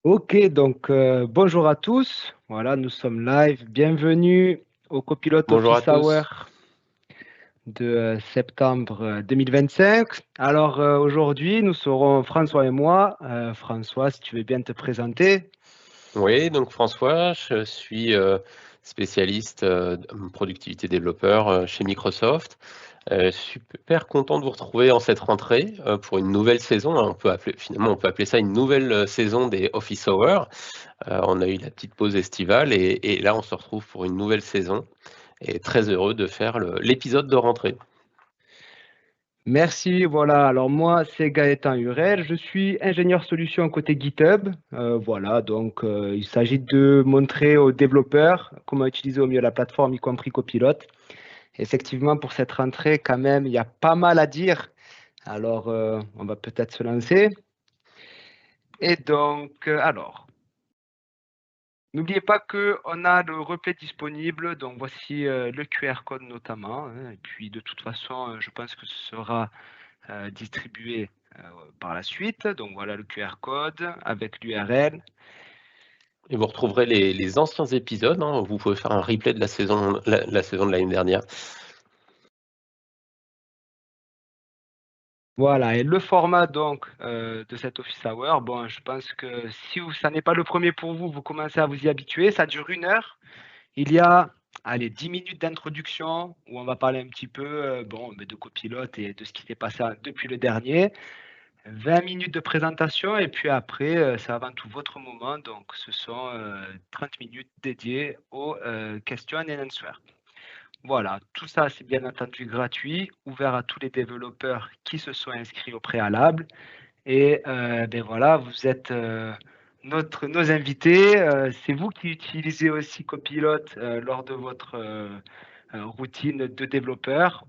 Ok, donc bonjour à tous. Voilà, nous sommes live. Bienvenue au Copilote Bonjour à Office tous. Hour de septembre 2025. Alors aujourd'hui, nous serons François et moi. François, si tu veux bien te présenter. Oui, donc François, je suis spécialiste productivité développeur chez Microsoft. Super content de vous retrouver en cette rentrée pour une nouvelle saison, hein. On peut appeler ça une nouvelle saison des Office Hours. On a eu la petite pause estivale et là on se retrouve pour une nouvelle saison et très heureux de faire l'épisode de rentrée. Merci. Voilà, alors moi, c'est Gaëtan Hurel. Je suis ingénieur solution côté GitHub. Voilà, donc il s'agit de montrer aux développeurs comment utiliser au mieux la plateforme, y compris Copilote. Effectivement, pour cette rentrée, quand même, il y a pas mal à dire. Alors, on va peut-être se lancer. Et donc, n'oubliez pas qu'on a le replay disponible. Donc, voici le QR code notamment, hein. Et puis, de toute façon, je pense que ce sera distribué par la suite. Donc, voilà le QR code avec l'URL. Et vous retrouverez les anciens épisodes, hein. Vous pouvez faire un replay de la saison de l'année dernière. Voilà, et le format donc de cet Office Hour, bon, je pense que si ça n'est pas le premier pour vous, vous commencez à vous y habituer. Ça dure 1 heure. Il y a, allez, 10 minutes d'introduction où on va parler un petit peu bon, mais de copilote et de ce qui s'est passé depuis le dernier. 20 minutes de présentation et puis après, c'est avant tout votre moment. Donc, ce sont 30 minutes dédiées aux questions and answers. Voilà, tout ça, c'est bien entendu gratuit, ouvert à tous les développeurs qui se sont inscrits au préalable. Et ben voilà, vous êtes nos invités. C'est vous qui utilisez aussi Copilot lors de votre routine de développeur,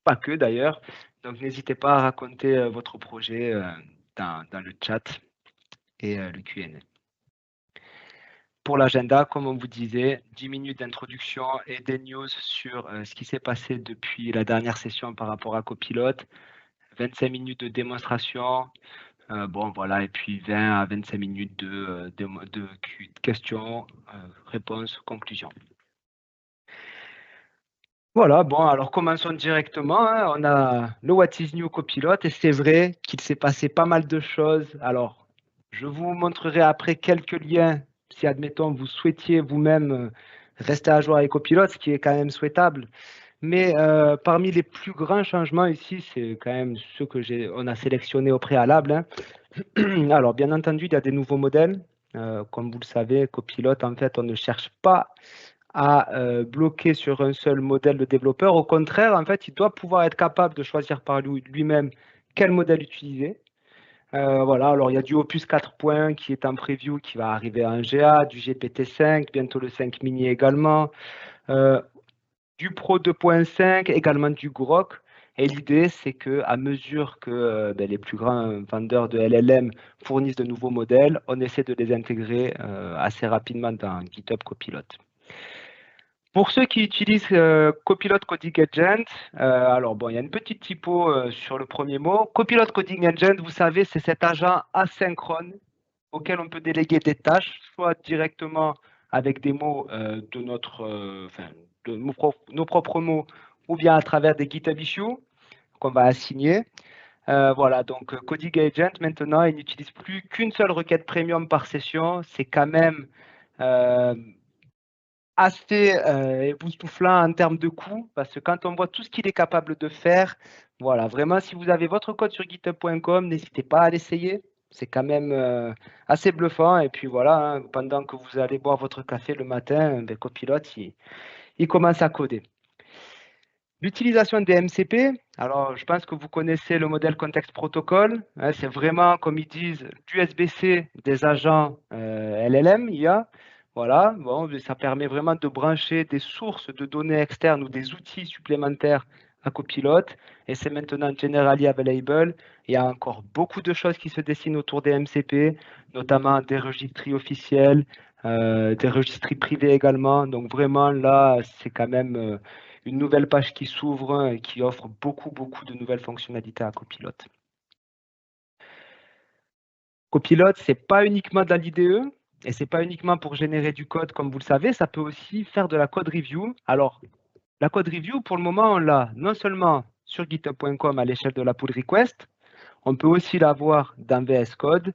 pas que d'ailleurs. Donc n'hésitez pas à raconter votre projet dans le chat et le Q&A. Pour l'agenda, comme on vous disait, 10 minutes d'introduction et des news sur ce qui s'est passé depuis la dernière session par rapport à Copilot, 25 minutes de démonstration. Bon, voilà, et puis 20 à 25 minutes de questions, réponses, conclusions. Voilà, bon, alors commençons directement, hein. On a le What is New Copilot et c'est vrai qu'il s'est passé pas mal de choses. Alors, je vous montrerai après quelques liens si, admettons, vous souhaitiez vous-même rester à jour avec Copilot, ce qui est quand même souhaitable. Mais parmi les plus grands changements ici, c'est quand même ceux on a sélectionnés au préalable, hein. Alors, bien entendu, il y a des nouveaux modèles. Comme vous le savez, Copilot, en fait, on ne cherche pas à bloquer sur un seul modèle de développeur. Au contraire, en fait, il doit pouvoir être capable de choisir par lui-même quel modèle utiliser. Voilà, alors il y a du Opus 4.1 qui est en preview, qui va arriver en GA, du GPT-5, bientôt le 5 mini également, du Pro 2.5, également du Grok. Et l'idée, c'est que à mesure que ben, les plus grands vendeurs de LLM fournissent de nouveaux modèles, on essaie de les intégrer assez rapidement dans GitHub Copilot. Pour ceux qui utilisent Copilot Coding Agent, alors bon, il y a une petite typo sur le premier mot. Copilot Coding Agent, vous savez, c'est cet agent asynchrone auquel on peut déléguer des tâches, soit directement avec des mots de nos propres mots, ou bien à travers des GitHub issues qu'on va assigner. Voilà, donc Coding Agent, maintenant, il n'utilise plus qu'une seule requête premium par session. C'est quand même euh, assez époustouflant en termes de coût, parce que quand on voit tout ce qu'il est capable de faire, voilà, vraiment, si vous avez votre code sur github.com, n'hésitez pas à l'essayer. C'est quand même assez bluffant. Et puis voilà, hein, pendant que vous allez boire votre café le matin, ben, Copilot, il commence à coder. L'utilisation des MCP, alors je pense que vous connaissez le modèle Context Protocol, hein, c'est vraiment, comme ils disent, du SBC des agents LLM, IA. Voilà, bon, ça permet vraiment de brancher des sources de données externes ou des outils supplémentaires à Copilot, et c'est maintenant generally available. Il y a encore beaucoup de choses qui se dessinent autour des MCP, notamment des registries officiels, des registries privés également. Donc vraiment là, c'est quand même une nouvelle page qui s'ouvre hein, et qui offre beaucoup de nouvelles fonctionnalités à Copilot. Copilot, ce n'est pas uniquement dans l'IDE et ce n'est pas uniquement pour générer du code, comme vous le savez, ça peut aussi faire de la code review. Alors, la code review, pour le moment, on l'a non seulement sur github.com à l'échelle de la pull request, on peut aussi l'avoir dans VS Code.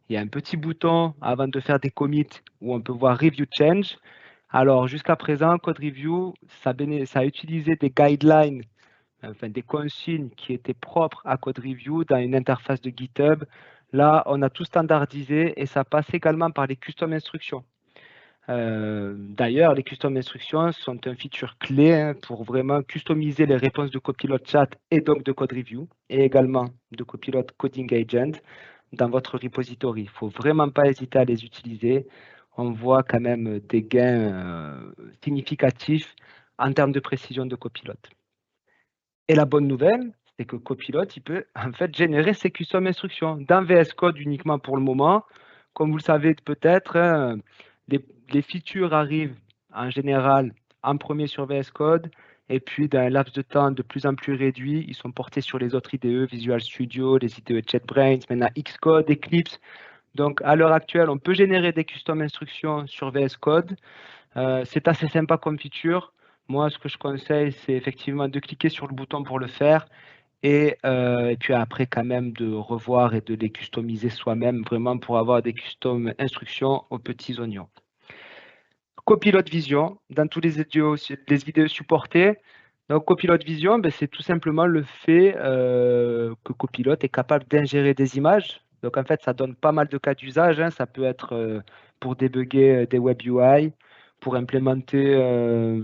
Il y a un petit bouton avant de faire des commits où on peut voir Review Change. Alors, jusqu'à présent, Code Review, ça a utilisé des guidelines, enfin des consignes qui étaient propres à Code Review dans une interface de GitHub. Là, on a tout standardisé et ça passe également par les custom instructions. D'ailleurs, les custom instructions sont un feature clé pour vraiment customiser les réponses de Copilot Chat et donc de Code Review et également de Copilot Coding Agent dans votre repository. Il ne faut vraiment pas hésiter à les utiliser. On voit quand même des gains significatifs en termes de précision de Copilot. Et la bonne nouvelle, c'est que Copilot, il peut en fait générer ses custom instructions dans VS Code uniquement pour le moment. Comme vous le savez peut-être, les features arrivent en général en premier sur VS Code et puis dans un laps de temps de plus en plus réduit, ils sont portés sur les autres IDE, Visual Studio, les IDE JetBrains, maintenant Xcode, Eclipse. Donc à l'heure actuelle, on peut générer des custom instructions sur VS Code. C'est assez sympa comme feature. Moi, ce que je conseille, c'est effectivement de cliquer sur le bouton pour le faire et puis après, quand même, de revoir et de les customiser soi-même, vraiment pour avoir des custom instructions aux petits oignons. Copilot Vision, dans tous les vidéos supportées. Donc, Copilot Vision, ben, c'est tout simplement le fait que Copilot est capable d'ingérer des images. Donc, en fait, ça donne pas mal de cas d'usage. Hein. Ça peut être pour débugger des web UI, pour implémenter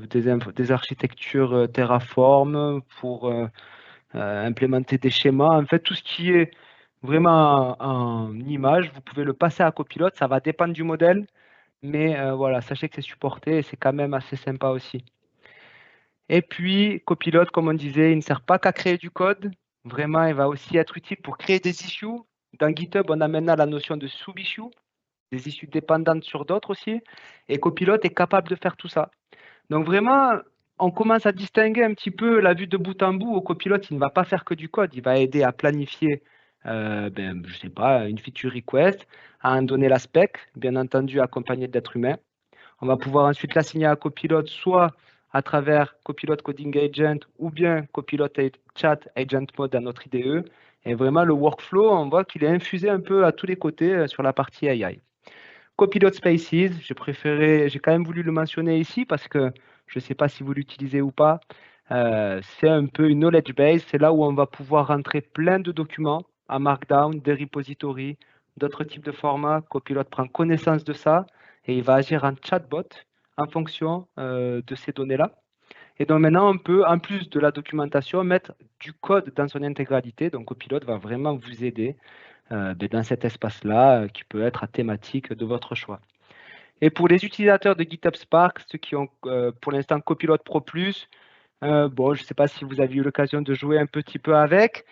des architectures Terraform, pour implémenter des schémas. En fait, tout ce qui est vraiment en image, vous pouvez le passer à Copilot. Ça va dépendre du modèle. Mais voilà, sachez que c'est supporté et c'est quand même assez sympa aussi. Et puis, Copilot, comme on disait, il ne sert pas qu'à créer du code. Vraiment, il va aussi être utile pour créer des issues. Dans GitHub, on a maintenant la notion de sub-issue, des issues dépendantes sur d'autres aussi. Et Copilot est capable de faire tout ça. Donc vraiment, on commence à distinguer un petit peu la vue de bout en bout. Au Copilot, il ne va pas faire que du code. Il va aider à planifier, je ne sais pas, une feature request, à en donner la spec, bien entendu accompagné d'êtres humains. On va pouvoir ensuite l'assigner à Copilot, soit à travers Copilot Coding Agent ou bien Copilot Chat Agent Mode dans notre IDE. Et vraiment, le workflow, on voit qu'il est infusé un peu à tous les côtés sur la partie AI. Copilot Spaces, j'ai quand même voulu le mentionner ici parce que je ne sais pas si vous l'utilisez ou pas. C'est un peu une knowledge base, c'est là où on va pouvoir rentrer plein de documents en Markdown, des repositories, d'autres types de formats. Copilot prend connaissance de ça et il va agir en chatbot en fonction de ces données-là. Et donc maintenant, on peut, en plus de la documentation, mettre du code dans son intégralité. Donc Copilot va vraiment vous aider dans cet espace-là qui peut être à thématique de votre choix. Et pour les utilisateurs de GitHub Spark, ceux qui ont pour l'instant Copilot Pro Plus, bon, je ne sais pas si vous avez eu l'occasion de jouer un petit peu avec.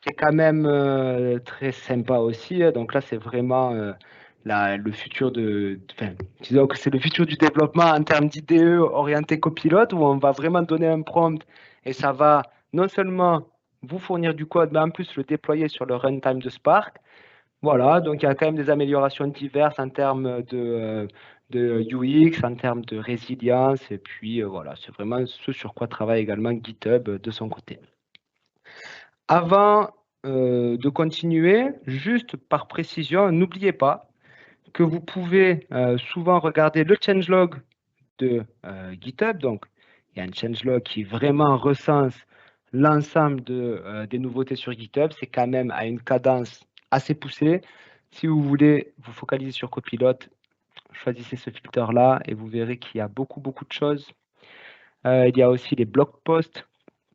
C'est quand même très sympa aussi. Donc là, c'est vraiment le futur disons que c'est le futur du développement en termes d'IDE orienté Copilot, où on va vraiment donner un prompt et ça va non seulement vous fournir du code, mais en plus le déployer sur le runtime de Spark. Voilà, donc il y a quand même des améliorations diverses en termes de UX, en termes de résilience, et puis voilà, c'est vraiment ce sur quoi travaille également GitHub de son côté. Avant de continuer, juste par précision, n'oubliez pas que vous pouvez souvent regarder le changelog de GitHub. Donc, il y a un changelog qui vraiment recense l'ensemble des nouveautés sur GitHub. C'est quand même à une cadence assez poussée. Si vous voulez vous focaliser sur Copilot, choisissez ce filtre-là et vous verrez qu'il y a beaucoup de choses. Il y a aussi les blog posts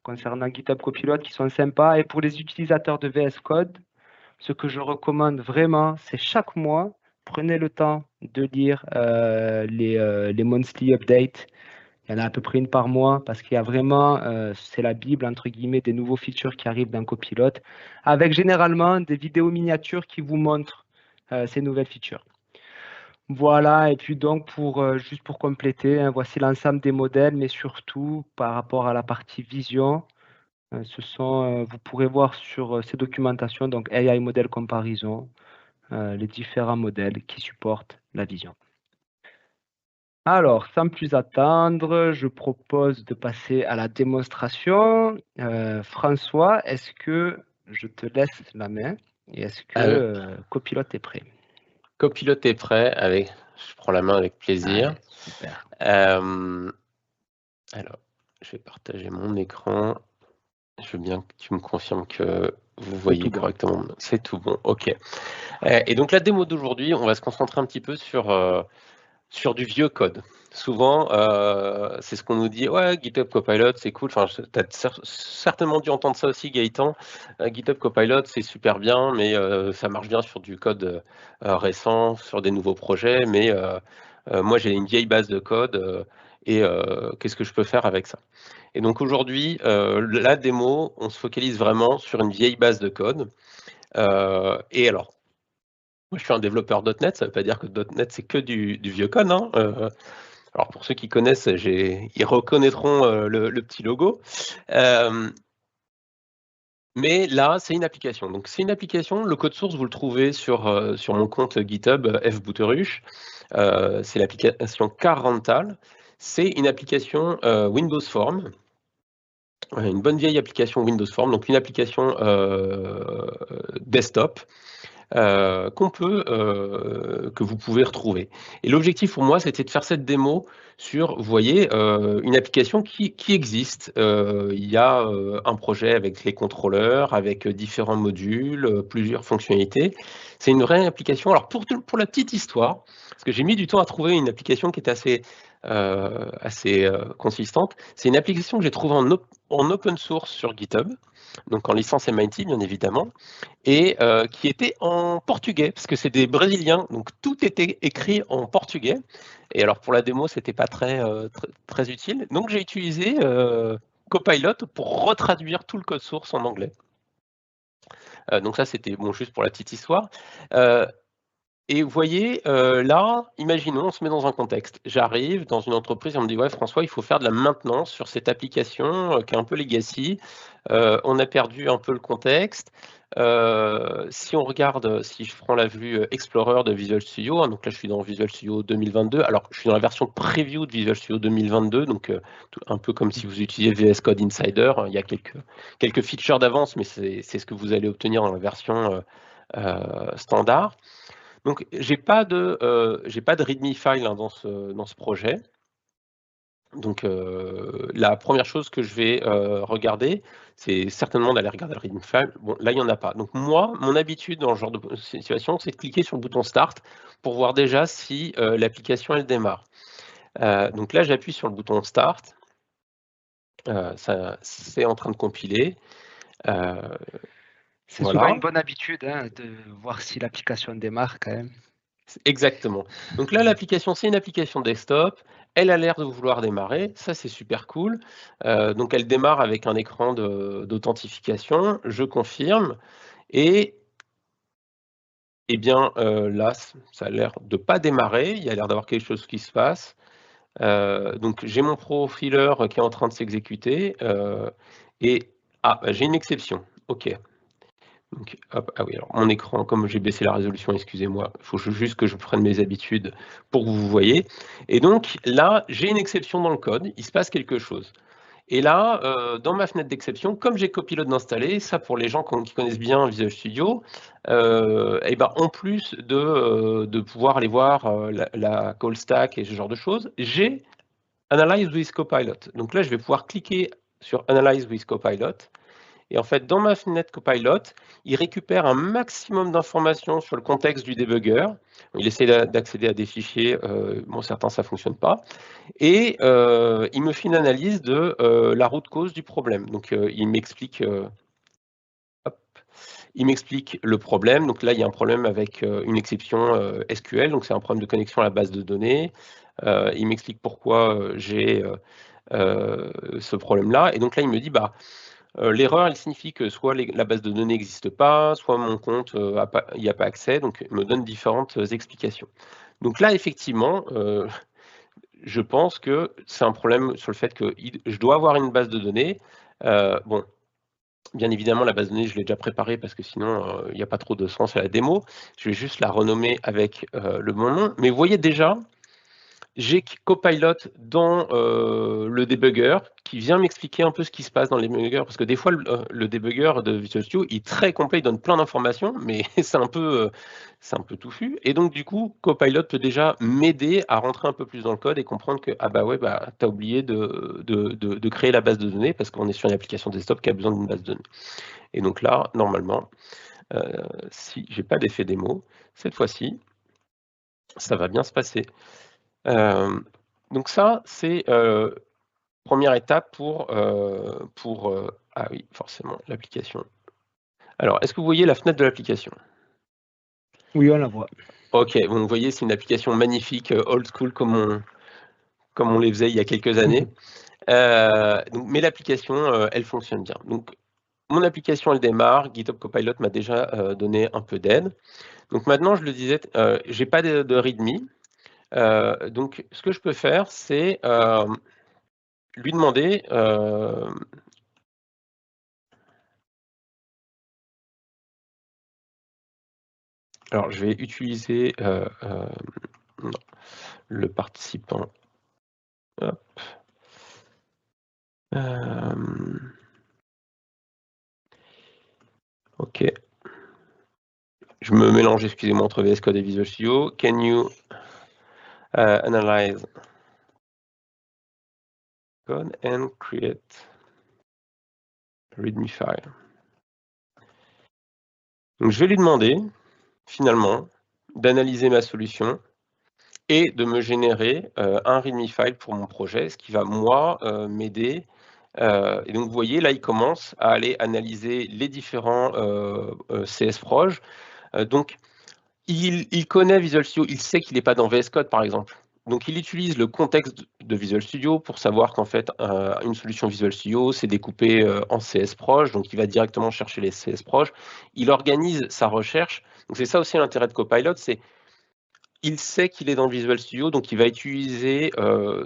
concernant GitHub Copilot qui sont sympas. Et pour les utilisateurs de VS Code, ce que je recommande vraiment, c'est chaque mois, prenez le temps de lire les monthly updates. Il y en a à peu près une par mois parce qu'il y a vraiment, c'est la Bible, entre guillemets, des nouveaux features qui arrivent dans Copilot, avec généralement des vidéos miniatures qui vous montrent ces nouvelles features. Voilà, et puis donc, juste pour compléter, hein, voici l'ensemble des modèles, mais surtout par rapport à la partie vision, vous pourrez voir sur ces documentations, donc AI Model Comparison, les différents modèles qui supportent la vision. Alors, sans plus attendre, je propose de passer à la démonstration. François, est-ce que je te laisse la main et est-ce que Copilote est prêt? Copilote est prêt, je prends la main avec plaisir. Allez, super. Alors, je vais partager mon écran. Je veux bien que tu me confirmes que vous voyez correctement. Bon. C'est tout bon, ok. Et donc la démo d'aujourd'hui, on va se concentrer un petit peu sur du vieux code. Souvent, c'est ce qu'on nous dit, ouais, GitHub Copilot, c'est cool. Enfin, tu as certainement dû entendre ça aussi, Gaëtan. GitHub Copilot, c'est super bien, mais ça marche bien sur du code récent, sur des nouveaux projets. Mais moi, j'ai une vieille base de code et qu'est-ce que je peux faire avec ça? Et donc aujourd'hui, la démo, on se focalise vraiment sur une vieille base de code. Et alors, moi, je suis un développeur .NET, ça ne veut pas dire que .NET, c'est que du vieux code. Hein. Alors, pour ceux qui connaissent, ils reconnaîtront le petit logo. Mais là, c'est une application. Donc, c'est une application. Le code source, vous le trouvez sur mon compte GitHub, fbouteruche. C'est l'application Car Rental. C'est une application Windows Form. Une bonne vieille application Windows Form, donc une application desktop que vous pouvez retrouver. Et l'objectif pour moi, c'était de faire cette démo sur, vous voyez, une application qui existe. Il y a un projet avec les contrôleurs, avec différents modules, plusieurs fonctionnalités. C'est une vraie application. Alors pour la petite histoire, parce que j'ai mis du temps à trouver une application qui est assez consistante, c'est une application que j'ai trouvée en open source sur GitHub, donc en licence MIT bien évidemment, et qui était en portugais, parce que c'est des Brésiliens, donc tout était écrit en portugais. Et alors pour la démo, c'était pas très utile. Donc j'ai utilisé Copilot pour retraduire tout le code source en anglais. Donc ça, c'était bon, juste pour la petite histoire. Et vous voyez, là, imaginons, on se met dans un contexte. J'arrive dans une entreprise et on me dit, ouais, François, il faut faire de la maintenance sur cette application qui est un peu legacy. On a perdu un peu le contexte. Si on regarde, si je prends la vue Explorer de Visual Studio, hein, donc là, je suis dans Visual Studio 2022. Alors, je suis dans la version preview de Visual Studio 2022, donc un peu comme si vous utilisiez VS Code Insider. Hein, il y a quelques features d'avance, mais c'est ce que vous allez obtenir dans la version standard. Donc, j'ai pas de README file hein, dans ce projet. Donc, la première chose que je vais regarder, c'est certainement d'aller regarder le README file. Bon, là, il n'y en a pas. Donc, moi, mon habitude dans ce genre de situation, c'est de cliquer sur le bouton Start pour voir déjà si l'application, elle démarre. Donc là, j'appuie sur le bouton Start. C'est en train de compiler. C'est souvent une bonne habitude hein, de voir si l'application démarre quand même. Exactement. Donc là, l'application, c'est une application desktop. Elle a l'air de vouloir démarrer. Ça, c'est super cool. Donc, elle démarre avec un écran d'authentification. Je confirme. Et eh bien, là, ça a l'air de ne pas démarrer. Il y a l'air d'avoir quelque chose qui se passe. Donc, j'ai mon profiler qui est en train de s'exécuter. J'ai une exception. OK. Donc, hop, ah oui, alors mon écran, comme j'ai baissé la résolution, excusez-moi, il faut juste que je prenne mes habitudes pour que vous voyez. Et donc là, j'ai une exception dans le code, il se passe quelque chose. Et là, dans ma fenêtre d'exception, comme j'ai Copilot installé, ça pour les gens qui connaissent bien Visual Studio, et ben, en plus de pouvoir aller voir la call stack et ce genre de choses, j'ai Analyze with Copilot. Donc là, je vais pouvoir cliquer sur Analyze with Copilot. Et en fait, dans ma fenêtre Copilot, il récupère un maximum d'informations sur le contexte du debugger. Il essaie d'accéder à des fichiers, bon, certains, ça ne fonctionne pas. Et il me fait une analyse de la root cause du problème. Donc, il m'explique le problème. Donc là, il y a un problème avec une exception SQL. Donc, c'est un problème de connexion à la base de données. Il m'explique pourquoi j'ai ce problème-là. Et donc là, il me dit, bah, l'erreur, elle signifie que soit la base de données n'existe pas, soit mon compte, il n'y a pas accès, donc il me donne différentes explications. Donc là, effectivement, je pense que c'est un problème sur le fait que je dois avoir une base de données. Bon, Bien évidemment, la base de données, je l'ai déjà préparée parce que sinon, il n'y a pas trop de sens à la démo. Je vais juste la renommer avec le bon nom. Mais vous voyez déjà, j'ai Copilot dans le debugger qui vient m'expliquer un peu ce qui se passe dans les debuggers. Parce que des fois, le debugger de Visual Studio il est très complet, il donne plein d'informations, mais c'est un peu touffu. Et donc, du coup, Copilot peut déjà m'aider à rentrer un peu plus dans le code et comprendre que, ah bah ouais, bah, tu as oublié de créer la base de données parce qu'on est sur une application desktop qui a besoin d'une base de données. Et donc là, normalement, si j'ai pas d'effet démo, cette fois-ci, ça va bien se passer. Donc ça, c'est première étape pour ah oui, forcément, l'application. Alors, est-ce que vous voyez la fenêtre de l'application? Oui, on la voit. Ok, bon, vous voyez, c'est une application magnifique, old school, comme on les faisait il y a quelques années. Mais l'application, elle fonctionne bien. Donc, mon application, elle démarre. GitHub Copilot m'a déjà donné un peu d'aide. Donc maintenant, je le disais, je n'ai pas de README. Donc, ce que je peux faire, c'est lui demander. Alors, je vais utiliser non, le participant. Hop. Ok. Je me mélange, excusez-moi, entre VS Code et Visual Studio. Can you analyze code and create README file? Donc, je vais lui demander, finalement, d'analyser ma solution et de me générer un README file pour mon projet, ce qui va, moi, m'aider. Et donc, vous voyez, là, il commence à aller analyser les différents CS-Proj. Donc, il connaît Visual Studio, il sait qu'il n'est pas dans VS Code, par exemple. Donc, il utilise le contexte de Visual Studio pour savoir qu'en fait, une solution Visual Studio, c'est découpé en CS-Proj. Donc, il va directement chercher les CS-Proj. Il organise sa recherche. Donc, c'est ça aussi l'intérêt de Copilot, c'est il sait qu'il est dans Visual Studio, donc il va utiliser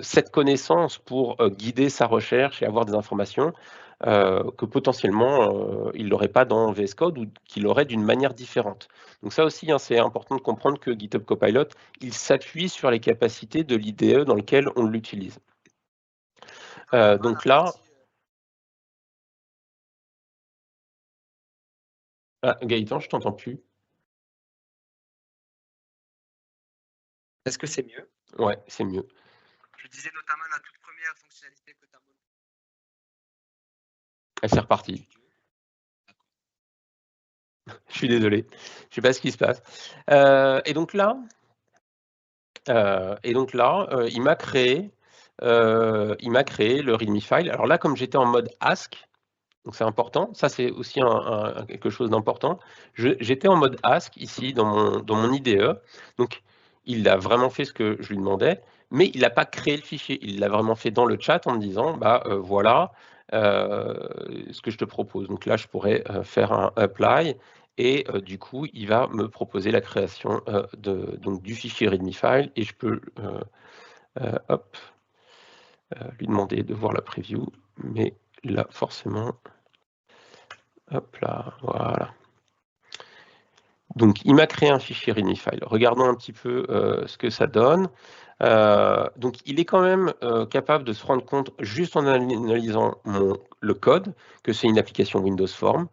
cette connaissance pour guider sa recherche et avoir des informations que potentiellement il n'aurait pas dans VS Code ou qu'il aurait d'une manière différente. Donc ça aussi, hein, c'est important de comprendre que GitHub Copilot, il s'appuie sur les capacités de l'IDE dans lequel on l'utilise. Donc là... Ah, Gaëtan, je t'entends plus. Est-ce que c'est mieux? Ouais, c'est mieux. Je disais notamment la toute première fonctionnalité que tu as montée. C'est reparti. Je suis désolé. Je ne sais pas ce qui se passe. Et donc là, il m'a créé le README file. Alors là, comme j'étais en mode ask, donc c'est important, ça c'est aussi quelque chose d'important. J'étais en mode ask ici dans mon IDE, donc il a vraiment fait ce que je lui demandais, mais il n'a pas créé le fichier. Il l'a vraiment fait dans le chat en me disant, bah voilà ce que je te propose. Donc là, je pourrais faire un apply. Et du coup, il va me proposer la création donc, du fichier README file et je peux lui demander de voir la preview. Mais là, forcément, hop là, voilà. Donc, il m'a créé un fichier README file. Regardons un petit peu ce que ça donne. Donc, il est quand même capable de se rendre compte, juste en analysant le code, que c'est une application Windows Form,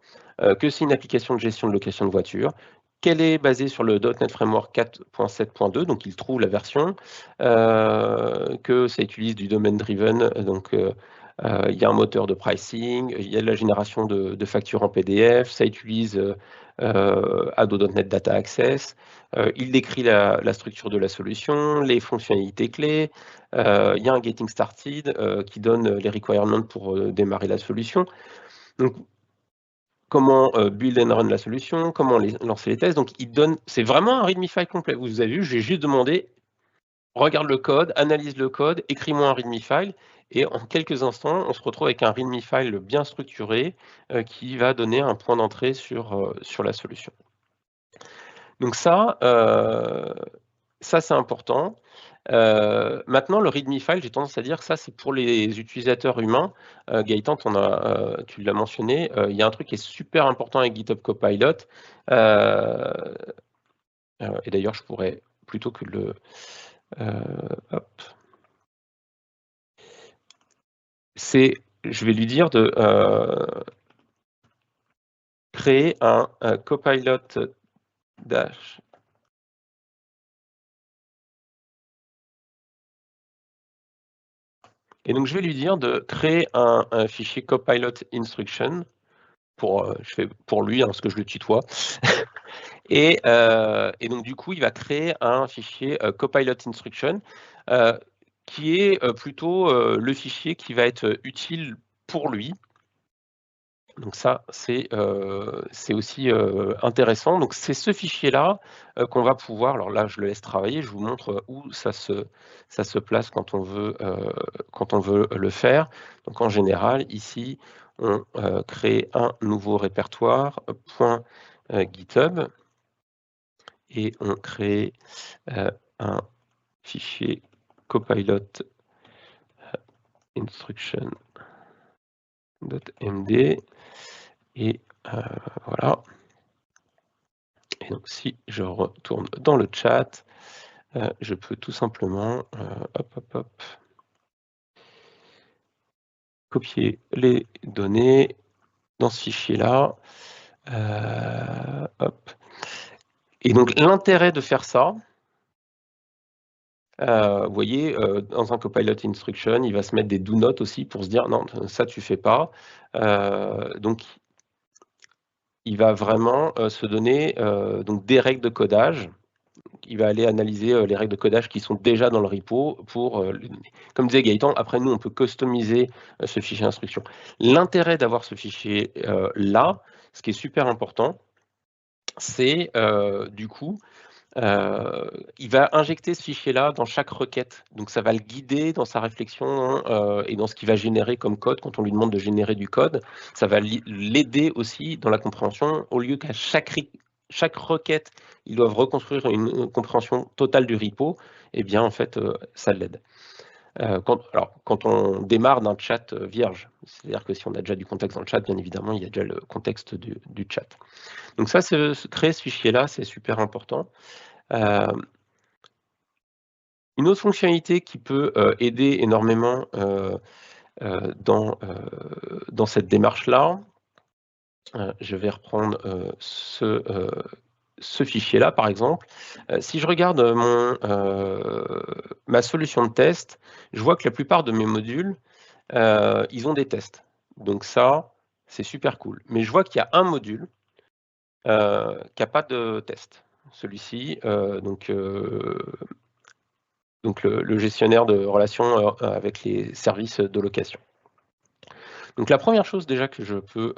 que c'est une application de gestion de location de voiture, qu'elle est basée sur le .NET Framework 4.7.2, donc il trouve la version, que ça utilise du domain driven, donc il y a un moteur de pricing, il y a de la génération de factures en PDF, ça utilise Ado.NET Data Access, il décrit la structure de la solution, les fonctionnalités clés, il y a un Getting Started qui donne les requirements pour démarrer la solution. Donc, comment build and run la solution, comment lancer les tests. Donc, c'est vraiment un README file complet. Vous avez vu, j'ai juste demandé, regarde le code, analyse le code, écris-moi un README file. Et en quelques instants, on se retrouve avec un README file bien structuré qui va donner un point d'entrée sur la solution. Donc ça c'est important. Maintenant, le README file, j'ai tendance à dire que ça, c'est pour les utilisateurs humains. Gaëtan, tu l'as mentionné, il y a un truc qui est super important avec GitHub Copilot. Et d'ailleurs, je pourrais, plutôt que le... hop. Je vais lui dire de créer un Copilot dash. Et donc, je vais lui dire de créer un fichier Copilot instruction. Je fais pour lui, parce que je le tutoie. Et donc, du coup, il va créer un fichier Copilot instruction qui est plutôt le fichier qui va être utile pour lui. Donc ça, c'est aussi intéressant. Donc c'est ce fichier-là qu'on va pouvoir, alors là, je le laisse travailler, je vous montre où ça se place quand on veut le faire. Donc en général, ici, on crée un nouveau répertoire, .github, et on crée un fichier Copilot instruction.md, et voilà. Et donc, si je retourne dans le chat, je peux tout simplement copier les données dans ce fichier-là. Et donc, l'intérêt de faire ça, vous voyez, dans un Copilot Instruction, il va se mettre des do not aussi pour se dire non, ça tu fais pas. Donc, il va vraiment se donner donc des règles de codage. Il va aller analyser les règles de codage qui sont déjà dans le repo pour, comme disait Gaëtan, après nous on peut customiser ce fichier instruction. L'intérêt d'avoir ce fichier là, ce qui est super important, c'est du coup, il va injecter ce fichier-là dans chaque requête. Donc ça va le guider dans sa réflexion et dans ce qu'il va générer comme code quand on lui demande de générer du code. Ça va l'aider aussi dans la compréhension, au lieu qu'à chaque requête, ils doivent reconstruire une compréhension totale du repo, eh bien en fait, ça l'aide. Quand on démarre d'un chat vierge, c'est-à-dire que si on a déjà du contexte dans le chat, bien évidemment, il y a déjà le contexte du chat. Donc ça, créer ce fichier-là, c'est super important. Une autre fonctionnalité qui peut aider énormément dans cette démarche-là, je vais reprendre ce fichier-là, par exemple. Si je regarde ma solution de test, je vois que la plupart de mes modules, ils ont des tests. Donc ça, c'est super cool. Mais je vois qu'il y a un module qui n'a pas de test. Celui-ci, donc le gestionnaire de relations avec les services de location. Donc la première chose déjà que je peux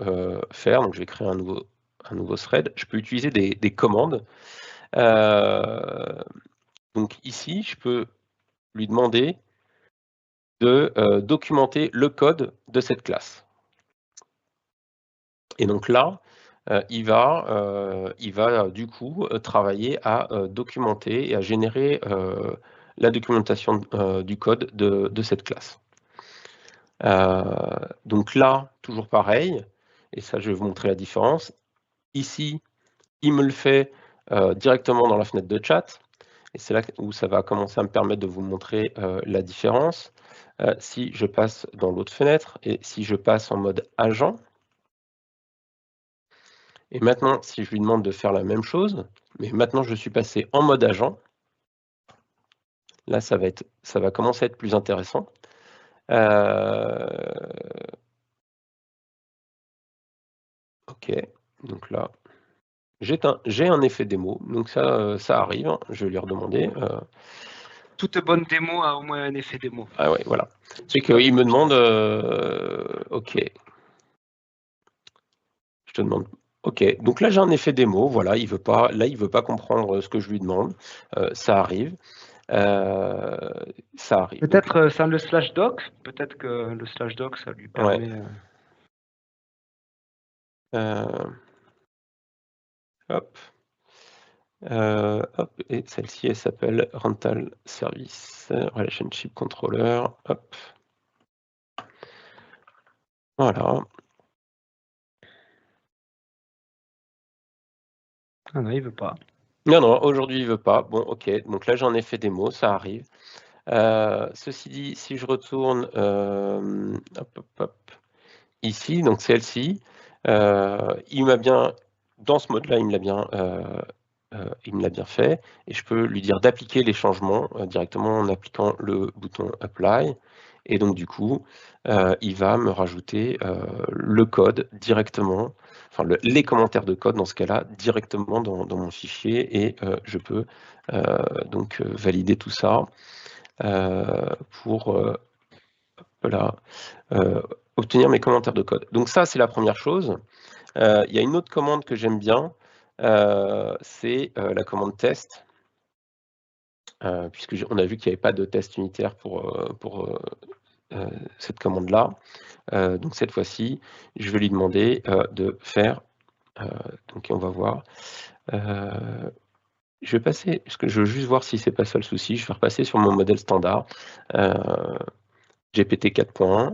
faire, donc je vais créer un nouveau thread, je peux utiliser des commandes. Donc ici, je peux lui demander de documenter le code de cette classe. Et donc là, il va du coup travailler à documenter et à générer la documentation du code de cette classe. Donc là, toujours pareil, et ça je vais vous montrer la différence. Ici, il me le fait directement dans la fenêtre de chat, et c'est là où ça va commencer à me permettre de vous montrer la différence. Si je passe dans l'autre fenêtre, et si je passe en mode agent, et maintenant, si je lui demande de faire la même chose, mais maintenant je suis passé en mode agent, là ça va commencer à être plus intéressant. Ok, donc là, j'ai un effet démo, donc ça arrive, hein, je vais lui redemander. Toute bonne démo a au moins un effet démo. Ah ouais, voilà. C'est qu'il me demande, ok. Je te demande, ok. Donc là, j'ai un effet démo, voilà, il veut pas comprendre ce que je lui demande. Ça arrive. Ça arrive. Peut-être sans le slash doc, peut-être que le slash doc, ça lui permet... Ouais. Hop. Hop, et celle-ci, elle s'appelle Rental Service Relationship Controller. Hop. Voilà. Ah non, il veut pas. Non, non, aujourd'hui, il veut pas. Bon, ok. Donc là, j'en ai fait des mots, ça arrive. Ceci dit, si je retourne hop, hop, hop, ici, donc celle-ci, il m'a bien, dans ce mode-là, il me l'a bien fait, et je peux lui dire d'appliquer les changements directement en appliquant le bouton Apply, et donc du coup, il va me rajouter le code directement, enfin les commentaires de code dans ce cas-là, directement dans mon fichier, et je peux donc valider tout ça pour voilà, obtenir mes commentaires de code. Donc ça, c'est la première chose. Il y a une autre commande que j'aime bien, c'est la commande test, puisque on a vu qu'il n'y avait pas de test unitaire pour cette commande-là. Donc cette fois-ci, je vais lui demander de faire, donc on va voir, je vais passer, parce que je veux juste voir si c'est pas ça le souci, je vais repasser sur mon modèle standard, GPT 4.1,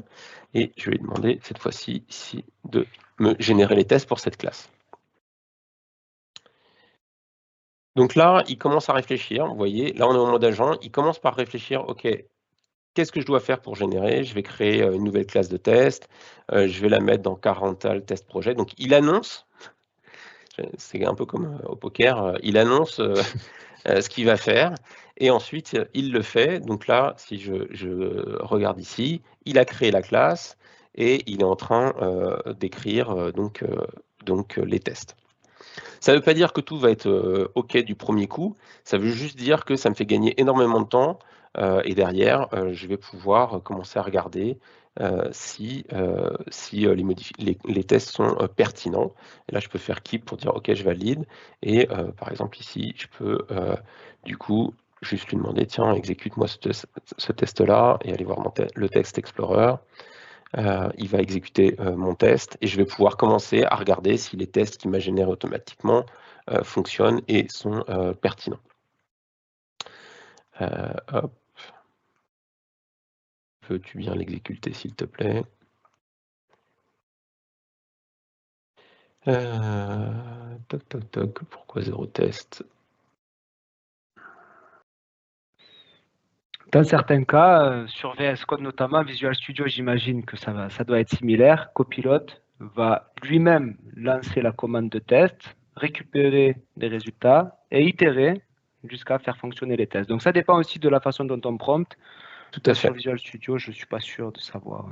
et je vais lui demander cette fois-ci ici de me générer les tests pour cette classe. Donc là, il commence à réfléchir, vous voyez, là on est en mode agent, il commence par réfléchir, ok, qu'est-ce que je dois faire pour générer? Je vais créer une nouvelle classe de test, je vais la mettre dans Carental Test Project. Donc il annonce, c'est un peu comme au poker, il annonce ce qu'il va faire, et ensuite il le fait. Donc là, si je regarde ici, il a créé la classe, et il est en train d'écrire donc les tests. Ça ne veut pas dire que tout va être OK du premier coup, ça veut juste dire que ça me fait gagner énormément de temps, et derrière, je vais pouvoir commencer à regarder si les tests sont pertinents. Et là, je peux faire keep pour dire OK, je valide. Et par exemple, ici, je peux du coup juste lui demander, tiens, exécute-moi ce test-là, et aller voir le Text Explorer. Il va exécuter mon test, et je vais pouvoir commencer à regarder si les tests qu'il m'a générés automatiquement fonctionnent et sont pertinents. Hop. Peux-tu bien l'exécuter, s'il te plaît? Toc, toc, toc. Pourquoi 0 test? Dans certains cas, sur VS Code notamment, Visual Studio, j'imagine que ça doit être similaire. Copilot va lui-même lancer la commande de test, récupérer les résultats et itérer jusqu'à faire fonctionner les tests. Donc ça dépend aussi de la façon dont on prompt. Tout à Sur fait. Visual Studio, je ne suis pas sûr de savoir.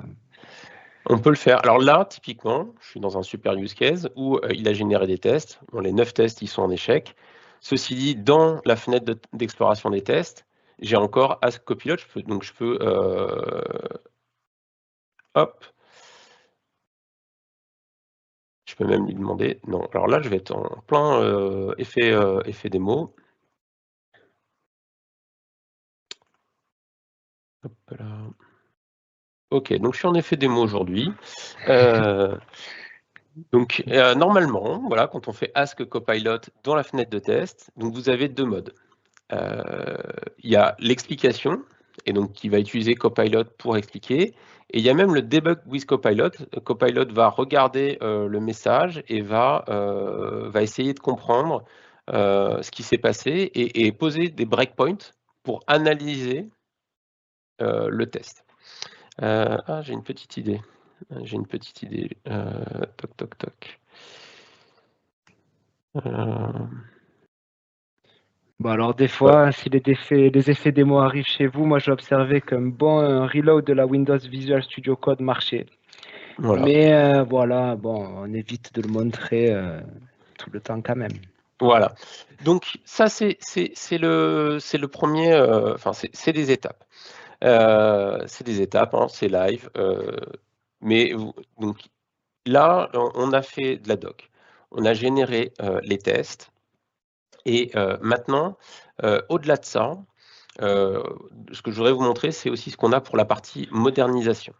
On peut le faire. Alors là, typiquement, je suis dans un super use case où il a généré des tests. Bon, les 9 tests, ils sont en échec. Ceci dit, dans la fenêtre d'exploration des tests, j'ai encore Ask Copilot. Donc je peux hop. Je peux même lui demander. Non, alors là, je vais être en plein effet démo. Hop là. Ok, donc je suis en effet démo aujourd'hui. Donc normalement, voilà, quand on fait Ask Copilot dans la fenêtre de test, donc vous avez deux modes. Il y a l'explication, et donc qui va utiliser Copilot pour expliquer. Et il y a même le debug with Copilot. Copilot va regarder le message et va essayer de comprendre ce qui s'est passé, et poser des breakpoints pour analyser le test. J'ai une petite idée. Toc, toc, toc. Bon, alors des fois, si les effets démo arrivent chez vous, moi j'ai observé qu'un bon reload de la Windows Visual Studio Code marchait. Voilà. Mais voilà, bon, on évite de le montrer tout le temps quand même. Voilà. Donc ça, c'est le premier, enfin c'est des étapes. C'est des étapes, hein, c'est live. Mais donc là, on a fait de la doc. On a généré les tests. Et maintenant, au-delà de ça, ce que je voudrais vous montrer, c'est aussi ce qu'on a pour la partie modernisation.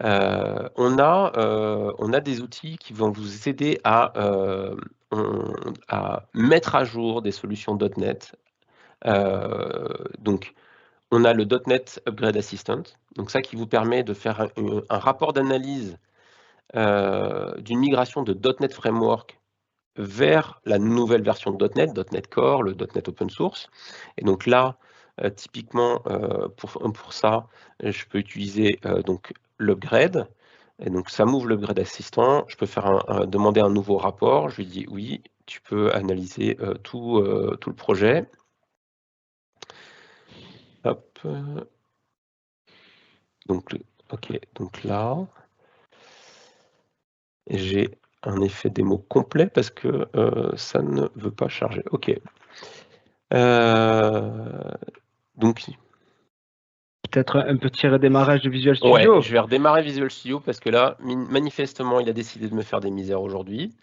On a des outils qui vont vous aider à mettre à jour des solutions .NET. Donc, on a le .NET Upgrade Assistant, donc ça qui vous permet de faire un rapport d'analyse d'une migration de .NET Framework vers la nouvelle version de .NET Core, le .NET Open Source. Et donc là, typiquement, pour ça, je peux utiliser donc l'upgrade. Et donc ça m'ouvre l'upgrade assistant. Je peux faire demander un nouveau rapport. Je lui dis oui, tu peux analyser tout le projet. Hop. Donc, ok, donc là, j'ai un effet démo complet parce que ça ne veut pas charger. Ok. Donc, peut-être un petit redémarrage de Visual Studio. Ouais, je vais redémarrer Visual Studio parce que là, manifestement, il a décidé de me faire des misères aujourd'hui.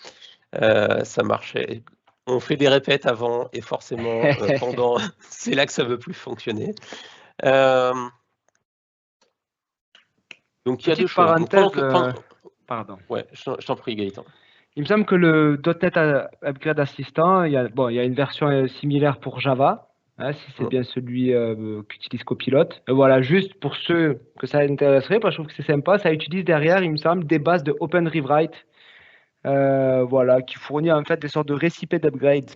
Ça marchait. On fait des répètes avant et forcément, pendant, c'est là que ça ne veut plus fonctionner. Donc, il y a deux choses. Parenthèse, pardon. Ouais, je t'en prie, Gaëtan. Il me semble que le .NET Upgrade Assistant, il y a une version similaire pour Java, hein, si c'est bien celui qu'utilise Copilot. Et voilà, juste pour ceux que ça intéresserait, parce que je trouve que c'est sympa, ça utilise derrière, il me semble, des bases de Open Rewrite, voilà, qui fournit en fait des sortes de récipients d'upgrade.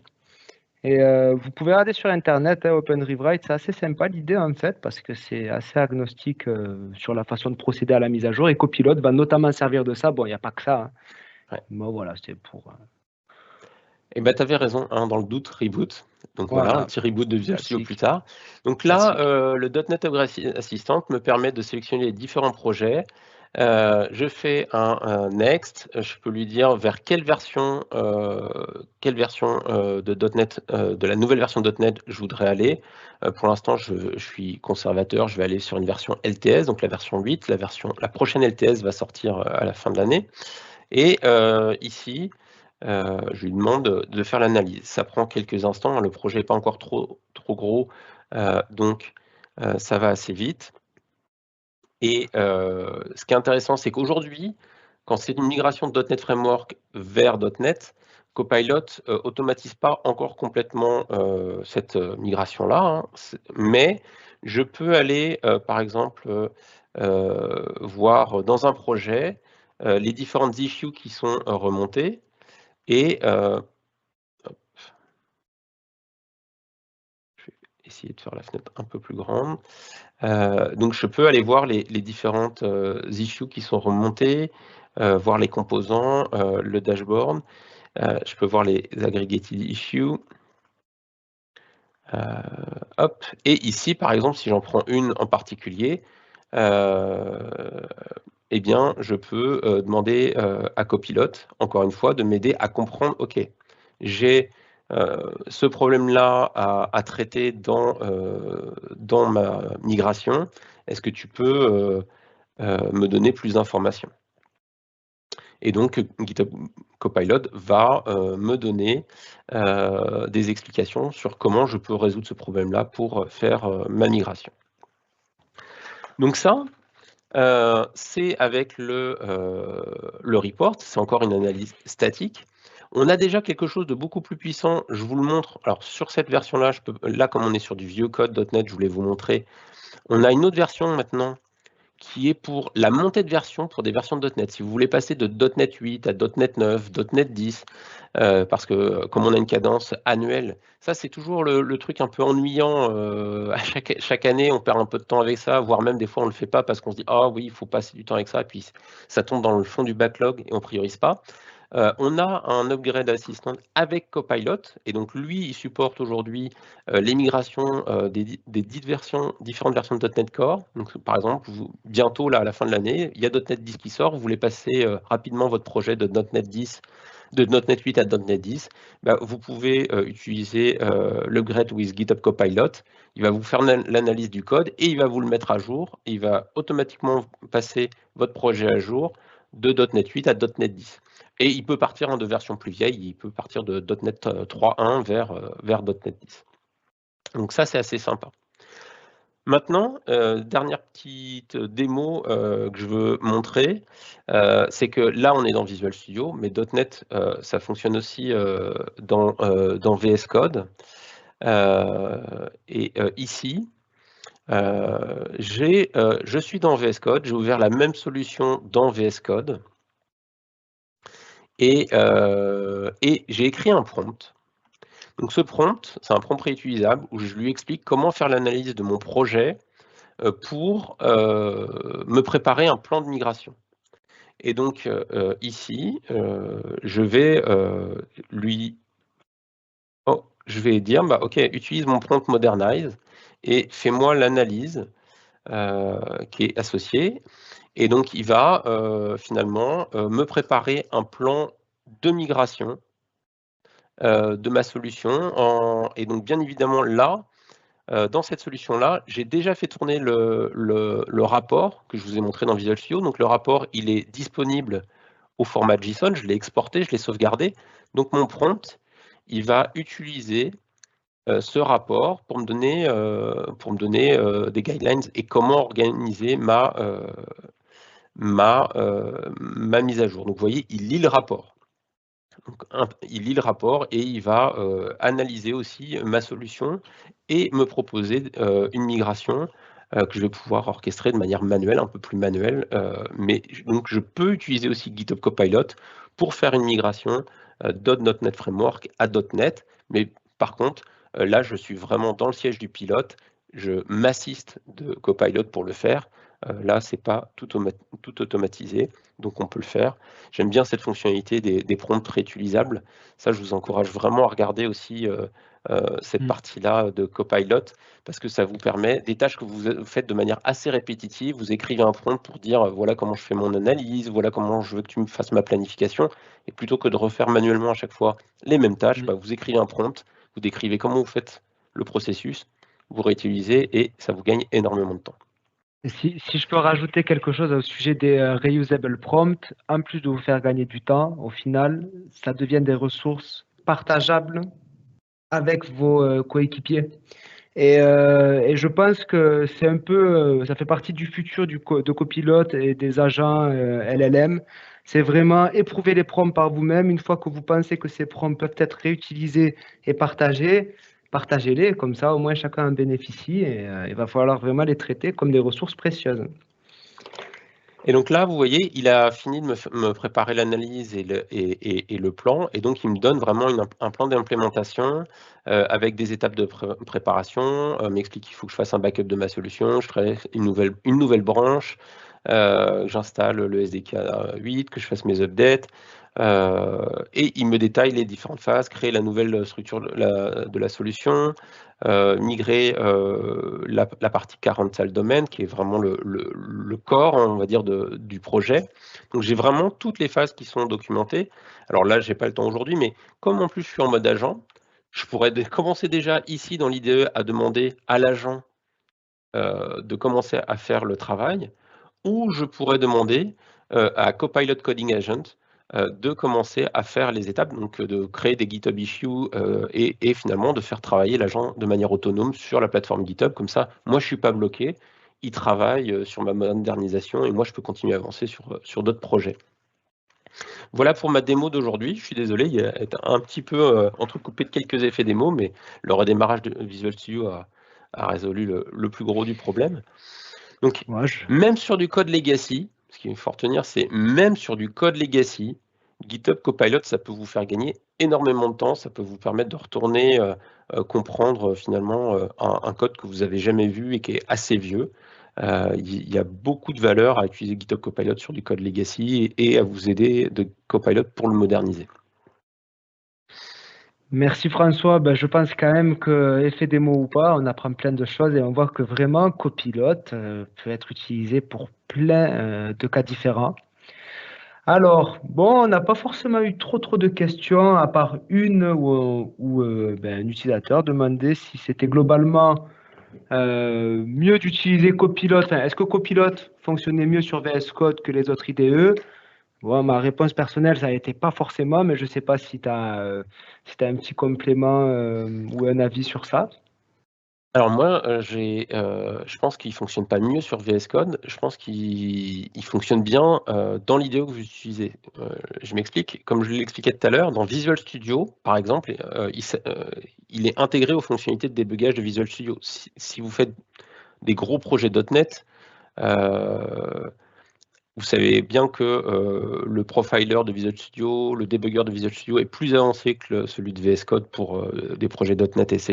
Et vous pouvez regarder sur Internet, Open Rewrite, c'est assez sympa l'idée en fait, parce que c'est assez agnostique sur la façon de procéder à la mise à jour. Et Copilot va notamment servir de ça. Bon, il n'y a pas que ça. Hein. Ouais. Bon, voilà, c'était pour. Eh ben, tu avais raison, hein, dans le doute, reboot. Donc voilà, un petit reboot de Visual Studio plus tard. Donc là, le .NET Upgrade Assistant me permet de sélectionner les différents projets. Je fais un next, je peux lui dire vers quelle version de .NET, de la nouvelle version de .NET je voudrais aller. Pour l'instant, je suis conservateur, je vais aller sur une version LTS, donc la version 8. La prochaine LTS va sortir à la fin de l'année. Et ici, je lui demande de faire l'analyse. Ça prend quelques instants, hein, le projet n'est pas encore trop gros, donc ça va assez vite. Et ce qui est intéressant, c'est qu'aujourd'hui, quand c'est une migration de .NET Framework vers .NET, Copilot automatise pas encore complètement cette migration-là, hein, mais je peux aller, par exemple, voir dans un projet les différentes issues qui sont remontées et je vais essayer de faire la fenêtre un peu plus grande. Donc je peux aller voir les différentes issues qui sont remontées, voir les composants, le dashboard. Je peux voir les aggregated issues. Hop. Et ici, par exemple, si j'en prends une en particulier, eh bien, je peux demander à Copilot, encore une fois, de m'aider à comprendre, OK, j'ai ce problème-là à traiter dans ma migration. Est-ce que tu peux me donner plus d'informations? Et donc, GitHub Copilot va me donner des explications sur comment je peux résoudre ce problème-là pour faire ma migration. Donc ça, c'est avec le report, c'est encore une analyse statique. On a déjà quelque chose de beaucoup plus puissant, je vous le montre. Alors sur cette version-là, là comme on est sur du vieux code .NET, je voulais vous montrer. On a une autre version maintenant qui est pour la montée de version pour des versions de .NET. Si vous voulez passer de .NET 8 à .NET 9, .NET 10, parce que comme on a une cadence annuelle, ça c'est toujours le truc un peu ennuyant. À chaque année, on perd un peu de temps avec ça, voire même des fois on ne le fait pas parce qu'on se dit « Ah oui, il faut passer du temps avec ça », et puis ça tombe dans le fond du backlog et on ne priorise pas. On a un Upgrade Assistant avec Copilot, et donc lui, il supporte aujourd'hui les migrations des différentes versions de .NET Core. Donc, par exemple, bientôt, là, à la fin de l'année, il y a .NET 10 qui sort, vous voulez passer rapidement votre projet de .NET 10, de .NET 8 à .NET 10, bah, vous pouvez utiliser l'Upgrade with GitHub Copilot. Il va vous faire l'analyse du code et il va vous le mettre à jour. Il va automatiquement passer votre projet à jour de .NET 8 à .NET 10. Et il peut partir de versions plus vieilles, il peut partir de .NET 3.1 vers .NET 10. Donc ça, c'est assez sympa. Maintenant, dernière petite démo que je veux montrer, c'est que là, on est dans Visual Studio, mais .NET, ça fonctionne aussi dans VS Code. Ici, je suis dans VS Code, j'ai ouvert la même solution dans VS Code et j'ai écrit un prompt. Donc ce prompt, c'est un prompt réutilisable où je lui explique comment faire l'analyse de mon projet pour me préparer un plan de migration. Et donc ici, je vais je vais dire, bah, OK, utilise mon prompt Modernize et fais-moi l'analyse qui est associée. Et donc, il va finalement me préparer un plan de migration de ma solution. Et donc, bien évidemment, là, dans cette solution-là, j'ai déjà fait tourner le rapport que je vous ai montré dans Visual Studio. Donc, le rapport, il est disponible au format JSON. Je l'ai exporté, je l'ai sauvegardé. Donc, mon prompt, il va utiliser ce rapport pour me donner, des guidelines et comment organiser ma mise à jour. Donc, vous voyez, il lit le rapport. Donc, il lit le rapport et il va analyser aussi ma solution et me proposer une migration que je vais pouvoir orchestrer de manière manuelle, un peu plus manuelle. Donc, je peux utiliser aussi GitHub Copilot pour faire une migration .NET Framework à .NET. Mais par contre, là, je suis vraiment dans le siège du pilote. Je m'assiste de Copilot pour le faire. Là, ce n'est pas tout automatisé, donc on peut le faire. J'aime bien cette fonctionnalité des prompts réutilisables. Ça, je vous encourage vraiment à regarder aussi cette partie-là de Copilot, parce que ça vous permet des tâches que vous faites de manière assez répétitive. Vous écrivez un prompt pour dire voilà comment je fais mon analyse, voilà comment je veux que tu me fasses ma planification. Et plutôt que de refaire manuellement à chaque fois les mêmes tâches, bah, vous écrivez un prompt, vous décrivez comment vous faites le processus, vous réutilisez et ça vous gagne énormément de temps. Si je peux rajouter quelque chose au sujet des reusable prompts, en plus de vous faire gagner du temps, au final, ça devient des ressources partageables avec vos coéquipiers. Et je pense que c'est un peu, ça fait partie du futur de copilote et des agents LLM. C'est vraiment éprouver les prompts par vous-même. Une fois que vous pensez que ces prompts peuvent être réutilisés et partagés, partagez-les. Comme ça, au moins, chacun en bénéficie. Et il va falloir vraiment les traiter comme des ressources précieuses. Et donc là, vous voyez, il a fini de me préparer l'analyse et le plan. Et donc, il me donne vraiment un plan d'implémentation avec des étapes de préparation, m'explique qu'il faut que je fasse un backup de ma solution, je ferai une nouvelle branche, j'installe le SDK 8, que je fasse mes updates. Et il me détaille les différentes phases, créer la nouvelle structure de la solution, migrer la partie parental domaine, qui est vraiment le corps, on va dire, du projet. Donc j'ai vraiment toutes les phases qui sont documentées. Alors là, j'ai pas le temps aujourd'hui, mais comme en plus je suis en mode agent, je pourrais commencer déjà ici dans l'IDE à demander à l'agent de commencer à faire le travail, ou je pourrais demander à Copilot Coding Agent de commencer à faire les étapes, donc de créer des GitHub issues et finalement de faire travailler l'agent de manière autonome sur la plateforme GitHub. Comme ça, moi, je ne suis pas bloqué. Il travaille sur ma modernisation et moi, je peux continuer à avancer sur d'autres projets. Voilà pour ma démo d'aujourd'hui. Je suis désolé, il est un petit peu entrecoupé de quelques effets démo, mais le redémarrage de Visual Studio a résolu le plus gros du problème. Donc, même sur du code legacy, ce qu'il faut retenir, c'est même sur du code legacy, GitHub Copilot, ça peut vous faire gagner énormément de temps, ça peut vous permettre de retourner comprendre finalement un code que vous n'avez jamais vu et qui est assez vieux. Il y a beaucoup de valeur à utiliser GitHub Copilot sur du code legacy et à vous aider de Copilot pour le moderniser. Merci François. Ben, je pense quand même que, effet démo ou pas, on apprend plein de choses et on voit que vraiment Copilot peut être utilisé pour plein de cas différents. Alors, bon, on n'a pas forcément eu trop de questions, à part une où un utilisateur demandait si c'était globalement mieux d'utiliser Copilot. Enfin, est-ce que Copilot fonctionnait mieux sur VS Code que les autres IDE? Bon, ma réponse personnelle, ça n'était pas forcément, mais je ne sais pas si tu as un petit complément ou un avis sur ça. Alors moi, je pense qu'il ne fonctionne pas mieux sur VS Code. Je pense qu'il fonctionne bien dans l'IDE que vous utilisez. Je m'explique. Comme je l'expliquais tout à l'heure, dans Visual Studio, par exemple, il est intégré aux fonctionnalités de débugage de Visual Studio. Si vous faites des gros projets .NET, vous savez bien que le profiler de Visual Studio, le debugger de Visual Studio est plus avancé que celui de VS Code pour des projets .NET et C#.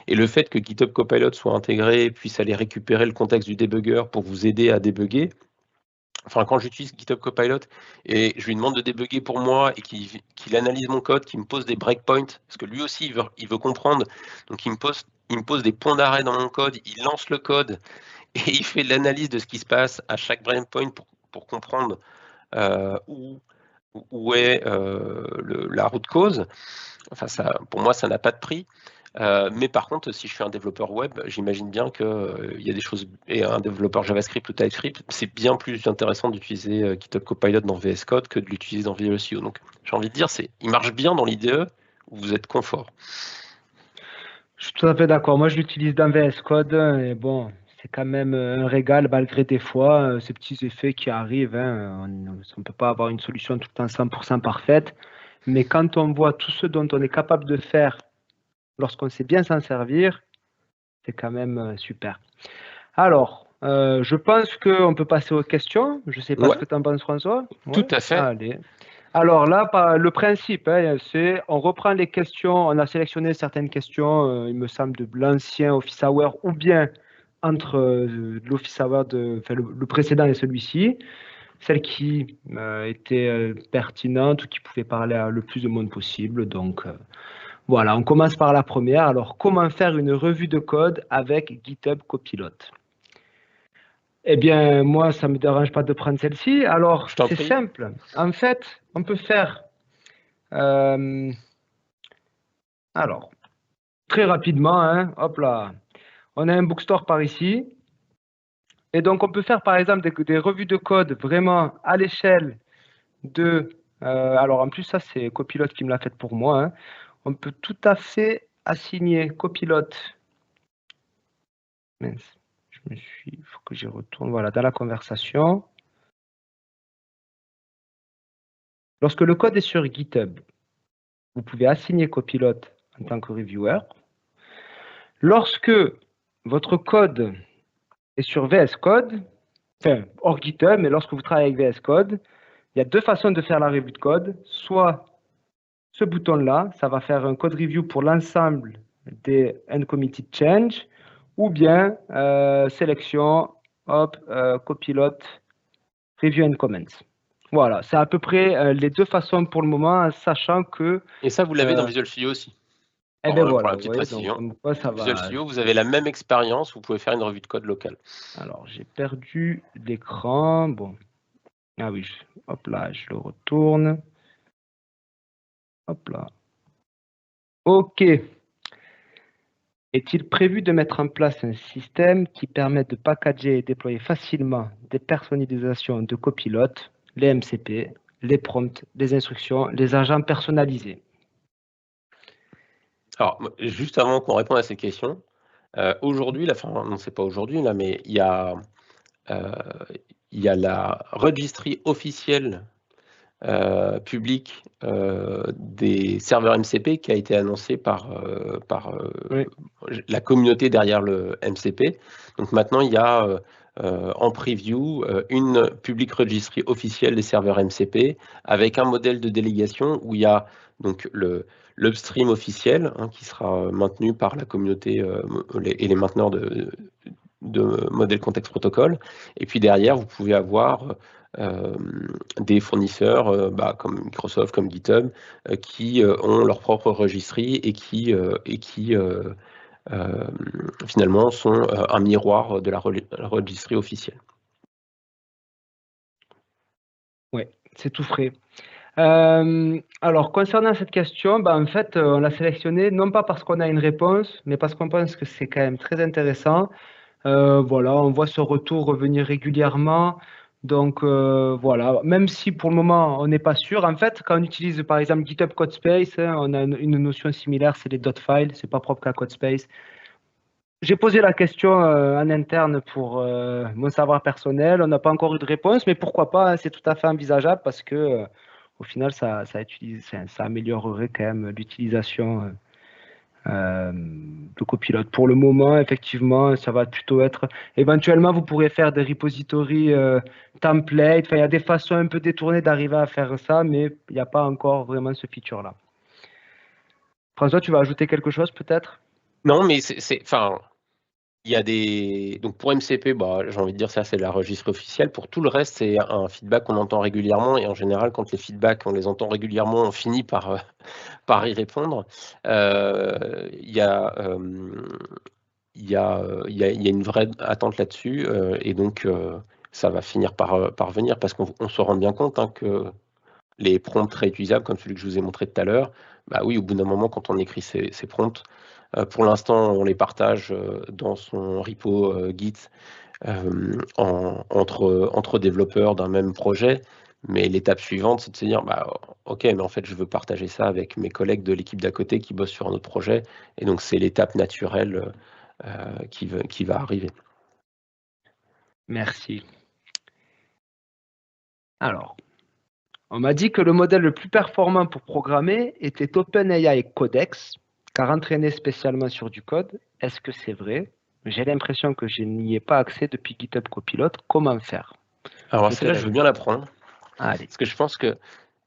Et le fait que GitHub Copilot soit intégré, puisse aller récupérer le contexte du debugger pour vous aider à débugger. Enfin, quand j'utilise GitHub Copilot et je lui demande de débugger pour moi et qu'il analyse mon code, qu'il me pose des breakpoints, parce que lui aussi, il veut comprendre, donc il me pose des points d'arrêt dans mon code, il lance le code et il fait l'analyse de ce qui se passe à chaque breakpoint pour comprendre où est la root cause. Enfin, pour moi, ça n'a pas de prix. Mais par contre, si je suis un développeur web, j'imagine bien qu'il y a des choses, et un développeur JavaScript ou TypeScript, c'est bien plus intéressant d'utiliser GitHub Copilot dans VS Code que de l'utiliser dans Visual Studio. Donc, j'ai envie de dire, il marche bien dans l'IDE où vous êtes confort. Je suis tout à fait d'accord. Moi, je l'utilise dans VS Code et bon, c'est quand même un régal malgré des fois ces petits effets qui arrivent. On ne peut pas avoir une solution tout le temps 100% parfaite, mais quand on voit tout ce dont on est capable de faire lorsqu'on sait bien s'en servir, c'est quand même super. Alors, je pense qu'on peut passer aux questions. Je ne sais pas ce que tu en penses, François. Tout à fait. Allez. Alors là, le principe, c'est on reprend les questions. On a sélectionné certaines questions, il me semble, de l'ancien Office Hour ou bien entre l'Office Hour le précédent et celui-ci, celles qui étaient pertinentes ou qui pouvaient parler à le plus de monde possible. Donc voilà, on commence par la première. Alors, comment faire une revue de code avec GitHub Copilot? Eh bien, moi, ça ne me dérange pas de prendre celle-ci. Alors, c'est simple. En fait, on peut faire... alors, très rapidement, hop là, on a un bookstore par ici. Et donc, on peut faire, par exemple, des revues de code vraiment à l'échelle de... alors, en plus, ça, c'est Copilot qui me l'a fait pour moi. On peut tout à fait assigner Copilot. Mince. Il faut que j'y retourne, voilà, dans la conversation. Lorsque le code est sur GitHub, vous pouvez assigner Copilot en tant que reviewer. Lorsque votre code est sur VS Code, enfin, hors GitHub, mais lorsque vous travaillez avec VS Code, il y a deux façons de faire la revue de code. Soit ce bouton-là, ça va faire un code review pour l'ensemble des uncommitted change, ou bien sélection, hop, Copilot, review and comments. Voilà, c'est à peu près les deux façons pour le moment, sachant que... Et ça, vous l'avez dans Visual Studio aussi. Eh bien voilà, pour la petite précision. donc, quoi, ça Visual va... Studio, vous avez la même expérience, vous pouvez faire une revue de code locale. Alors, j'ai perdu l'écran. Bon. Ah oui, hop là, je le retourne. Hop là. OK. Est-il prévu de mettre en place un système qui permet de packager et déployer facilement des personnalisations de copilotes, les MCP, les prompts, les instructions, les agents personnalisés? Alors, juste avant qu'on réponde à ces questions, aujourd'hui, enfin, non, c'est pas aujourd'hui, là, mais il y a la registry officielle publique des serveurs MCP qui a été annoncée par Oui. la communauté derrière le MCP. Donc maintenant, il y a en preview une public registry officielle des serveurs MCP avec un modèle de délégation où il y a donc l'upstream officiel qui sera maintenu par la communauté et les mainteneurs de modèle contexte protocole. Et puis derrière, vous pouvez avoir des fournisseurs comme Microsoft, comme GitHub, qui ont leur propre registry et qui finalement sont un miroir de la registry officielle. Oui, c'est tout frais. Alors, concernant cette question, en fait, on l'a sélectionné non pas parce qu'on a une réponse, mais parce qu'on pense que c'est quand même très intéressant. Voilà, on voit ce retour revenir régulièrement. Donc, voilà, même si pour le moment, on n'est pas sûr. En fait, quand on utilise, par exemple, GitHub Codespace, on a une notion similaire, c'est les .files, c'est pas propre qu'à Codespace. j'ai posé la question en interne pour mon savoir personnel. On n'a pas encore eu de réponse, mais pourquoi pas, hein, c'est tout à fait envisageable parce que au final, ça améliorerait quand même l'utilisation de copilote. Pour le moment, effectivement, ça va plutôt être. Éventuellement, vous pourrez faire des repositories templates. Enfin, il y a des façons un peu détournées d'arriver à faire ça, mais il n'y a pas encore vraiment ce feature-là. François, tu vas ajouter quelque chose peut-être? Non, mais enfin, il y a donc pour MCP, bah, j'ai envie de dire ça, c'est la registre officielle. Pour tout le reste, c'est un feedback qu'on entend régulièrement. Et en général, quand les feedbacks, on les entend régulièrement, on finit par y répondre. Il y a, une vraie attente là-dessus. Et donc, ça va finir par venir parce qu'on se rend bien compte, hein, que les prompts réutilisables, comme celui que je vous ai montré tout à l'heure, bah oui, au bout d'un moment, quand on écrit ces prompts, pour l'instant, on les partage dans son repo Git entre développeurs d'un même projet. Mais l'étape suivante, c'est de se dire, bah, OK, mais en fait, je veux partager ça avec mes collègues de l'équipe d'à côté qui bossent sur un autre projet. Et donc, c'est l'étape naturelle qui va arriver. Merci. Alors, on m'a dit que le modèle le plus performant pour programmer était OpenAI Codex, car entraîné spécialement sur du code. Est-ce que c'est vrai? J'ai l'impression que je n'y ai pas accès depuis GitHub Copilot. Comment faire? Alors, celle-là, je veux bien la prendre. Allez. Parce que je pense que